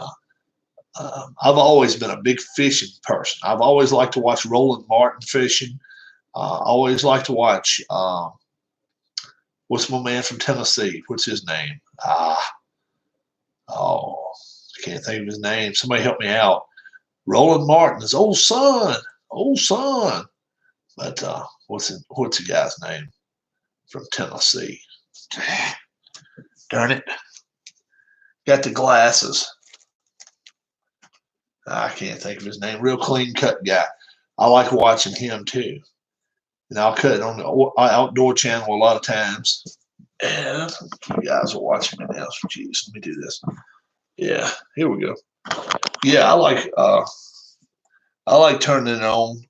I've always been a big fishing person. I've always liked to watch Roland Martin fishing. Always like to watch, what's my man from Tennessee? What's his name? Oh, I can't think of his name. Somebody help me out. Roland Martin, his old son. But what's the guy's name from Tennessee? Darn it. Got the glasses. I can't think of his name. Real clean cut guy. I like watching him too. And I'll cut it on the outdoor channel a lot of times. And you guys are watching me now. So geez, let me do this. Yeah, here we go. Yeah, I like turning it on.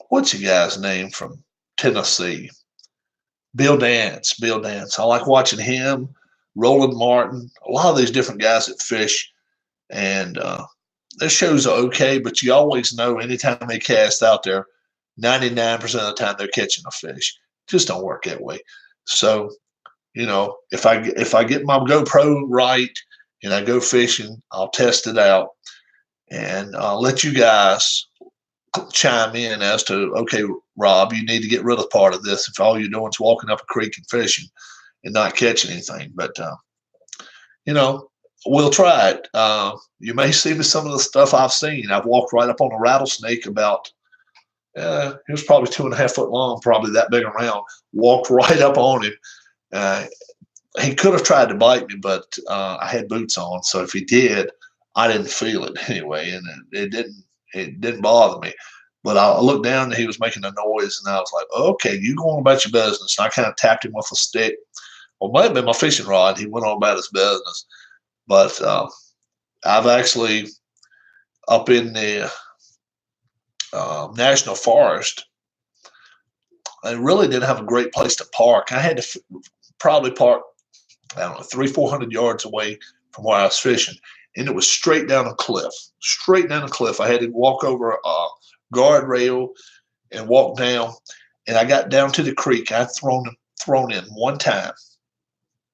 What's the guy's name from Tennessee? Bill Dance. I like watching him. Roland Martin. A lot of these different guys that fish. And their shows are okay, but you always know anytime they cast out there, 99% of the time they're catching a fish. Just don't work that way. So, if I get my GoPro right and I go fishing, I'll test it out and let you guys chime in as to, okay, Rob, you need to get rid of part of this if all you're doing is walking up a creek and fishing and not catching anything. But we'll try it. You may see me some of the stuff I've seen. I've walked right up on a rattlesnake about, it was probably 2.5 foot long, probably that big around. Walked right up on him. He could have tried to bite me, but I had boots on. So if he did, I didn't feel it anyway. And it didn't bother me. But I looked down and he was making a noise. And I was like, okay, you go on about your business. And I kind of tapped him with a stick. Well, it might have been my fishing rod. He went on about his business. But I've actually, up in the National Forest, I really didn't have a great place to park. I had to probably park, I don't know, 300-400 yards away from where I was fishing. And it was straight down a cliff. I had to walk over a guardrail and walk down. And I got down to the creek. I'd thrown in one time.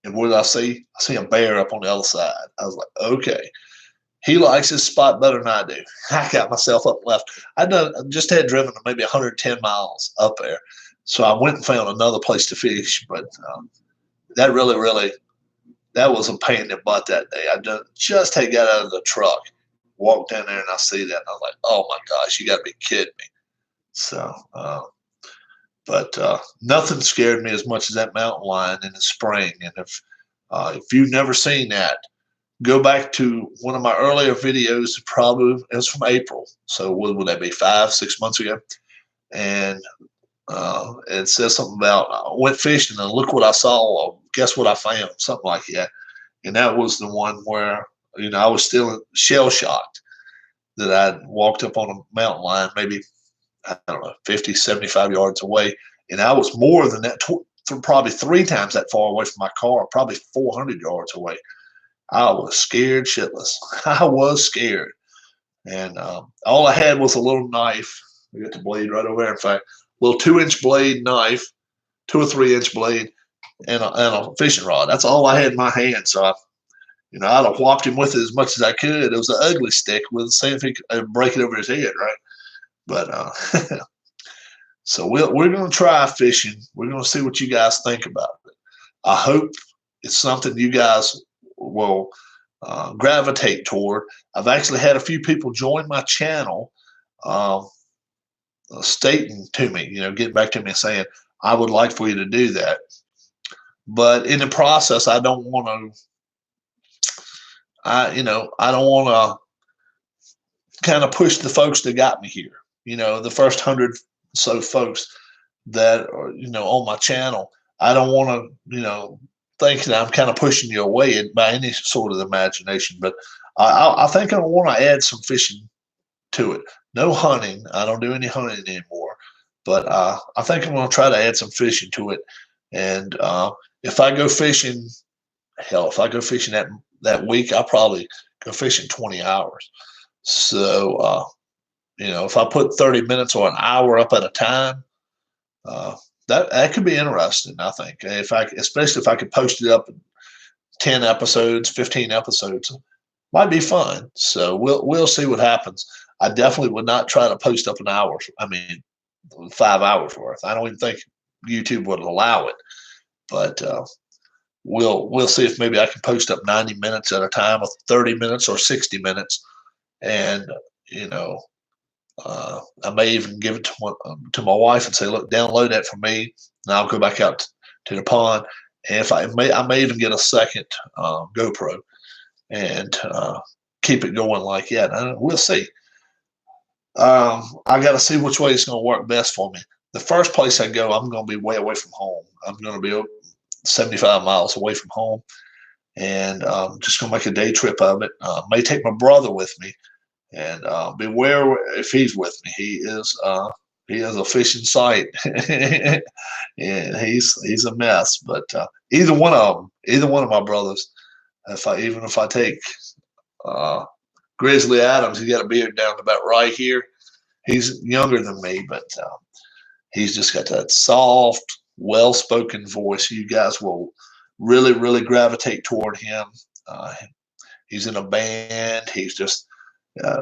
And what did I see? I see a bear up on the other side. I was like, okay. He likes his spot better than I do. I got myself up and left. I just had driven maybe 110 miles up there. So I went and found another place to fish. But that really, that was a pain in the butt that day. I just had got out of the truck, walked down there, and I see that. And I was like, oh, my gosh, you got to be kidding me. So, but nothing scared me as much as that mountain lion in the spring. And if you've never seen that, go back to one of my earlier videos. Probably it was from April. So what would that be, 5-6 months ago? And it says something about I went fishing and look what I saw. Or guess what I found? Something like that. And that was the one where I was still shell shocked that I'd walked up on a mountain lion, maybe, I don't know, 50, 75 yards away. And I was more than that, probably 3 times that far away from my car, probably 400 yards away. I was scared shitless. I was scared. And all I had was a little knife. We got the blade right over there. In fact, a little 2-inch blade knife, 2 or 3-inch blade, and a fishing rod. That's all I had in my hand. So I'd have whopped him with it as much as I could. It was an ugly stick. We'll see if he could break it over his head, right? But so we're going to try fishing. We're going to see what you guys think about it. I hope it's something you guys will gravitate toward. I've actually had a few people join my channel, um, stating to me, getting back to me and saying, I would like for you to do that. But in the process, I don't want to, I don't want to kind of push the folks that got me here. The first 100 so folks that are, on my channel. I don't want to, think that I'm kind of pushing you away by any sort of imagination. But I think I want to add some fishing to it. No hunting. I don't do any hunting anymore. But I think I'm going to try to add some fishing to it. And if I go fishing, hell, if I go fishing that week, I'll probably go fishing 20 hours. So, if I put 30 minutes or an hour up at a time, that could be interesting. I think especially if I could post it up in 10 episodes, 15 episodes, might be fun. So we'll see what happens. I definitely would not try to post up an hour. I mean, 5 hours worth. I don't even think YouTube would allow it. But we'll see if maybe I can post up 90 minutes at a time, or 30 minutes, or 60 minutes, and I may even give it to my wife and say, "Look, download that for me," and I'll go back out to the pond. And if I may even get a second GoPro and keep it going like that. We'll see. I got to see which way it's going to work best for me. The first place I go, I'm going to be way away from home. I'm going to be 75 miles away from home, and just going to make a day trip of it. May take my brother with me, and beware if he's with me. He is a fishing sight, and he's a mess. But either one of my brothers, if I take Grizzly Adams, he got a beard down about right here. He's younger than me, but he's just got that soft, well-spoken voice. You guys will really, really gravitate toward him. He's in a band. He's just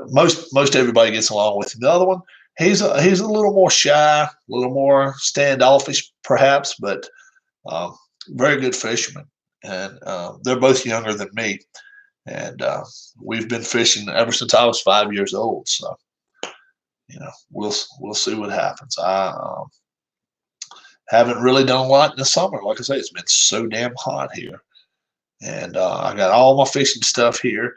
most everybody gets along with him. The other one, he's a little more shy, a little more standoffish, perhaps, but very good fisherman. And they're both younger than me, and we've been fishing ever since I was 5 years old. So we'll see what happens. I haven't really done a lot in the summer. Like I say, it's been so damn hot here, and I got all my fishing stuff here.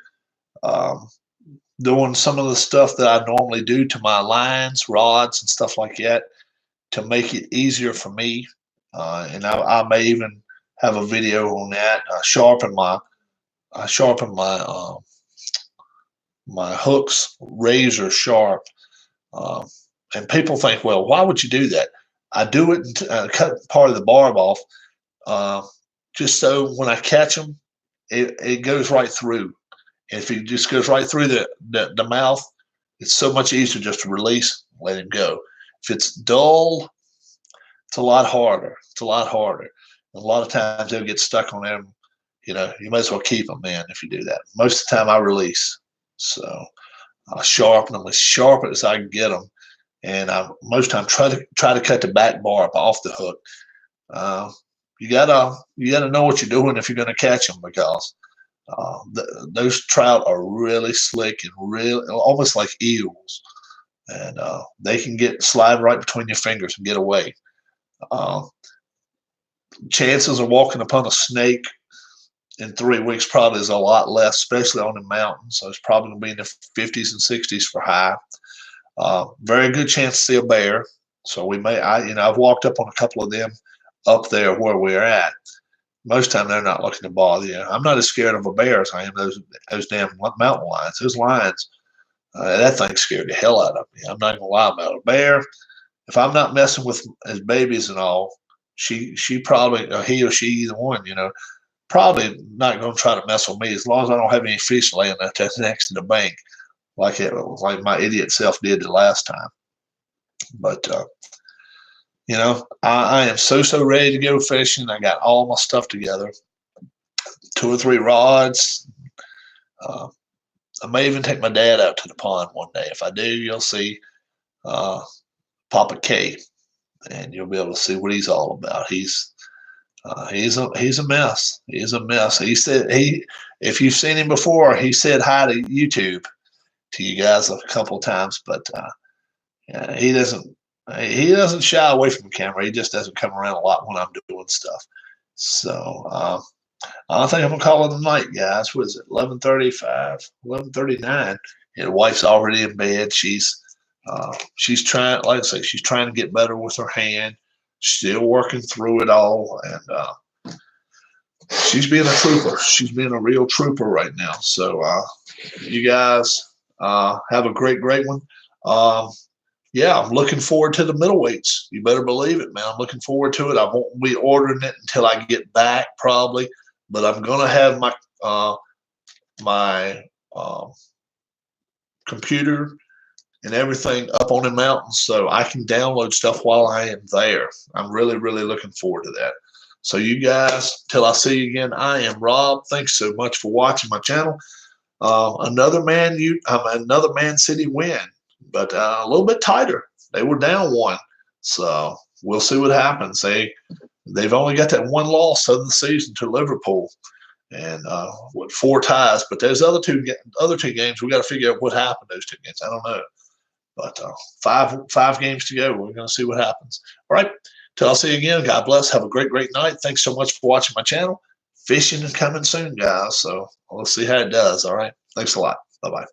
Doing some of the stuff that I normally do to my lines, rods, and stuff like that to make it easier for me. And I may even have a video on that. I sharpen my my hooks razor sharp. And people think, well, why would you do that? I do it and cut part of the barb off, just so when I catch them, it goes right through. And if it just goes right through the mouth, it's so much easier just to release, let him go. If it's dull, it's a lot harder. It's a lot harder. And a lot of times they'll get stuck on them. You might as well keep them, man, if you do that. Most of the time I release. So I sharpen them as sharp as I can get them. And I most time try to cut the back barb off the hook. You gotta know what you're doing if you're gonna catch them, because those trout are really slick and really almost like eels, and they can slide right between your fingers and get away. Chances of walking upon a snake in 3 weeks probably is a lot less, especially on the mountains. So it's probably going to be in the 50s and 60s for high. Very good chance to see a bear. So I've walked up on a couple of them up there where we're at. Most of the time they're not looking to bother you. I'm not as scared of a bear as I am those damn mountain lions. Those lions, that thing scared the hell out of me. I'm not gonna lie about a bear. If I'm not messing with his babies and all, she probably, or he or she, either one, probably not gonna try to mess with me as long as I don't have any fish laying out there next to the bank, like my idiot self did the last time. But I am so ready to go fishing. I got all my stuff together, 2 or 3 rods. I may even take my dad out to the pond one day. If I do, you'll see Papa K, and you'll be able to see what he's all about. He's He's a mess. He's a mess. He said if you've seen him before, he said hi to YouTube to you guys a couple of times, but yeah, he doesn't shy away from the camera. He just doesn't come around a lot when I'm doing stuff. So I think I'm gonna call it a night, guys. What is it? 11:35, 11:39. And the wife's already in bed. She's trying, like I say, she's trying to get better with her hand. Still working through it all, and she's being a trooper. She's being a real trooper right now. So you guys have a great one. Um, yeah, I'm looking forward to the middleweights. You better believe it, man. I'm looking forward to it. I won't be ordering it until I get back, probably, but I'm gonna have my computer and everything up on the mountain so I can download stuff while I am there. I'm really looking forward to that. So you guys, till I see you again, I am Rob. Thanks so much for watching my channel. Another Man City win, but a little bit tighter. They were down one, so we'll see what happens. They've only got that one loss of the season to Liverpool, and with 4 ties. But there's other two games. We got to figure out what happened those 2 games. I don't know, but five games to go. We're going to see what happens. All right. Till I'll see you again. God bless. Have a great night. Thanks so much for watching my channel. Fishing is coming soon, guys. So we'll see how it does. All right. Thanks a lot. Bye-bye.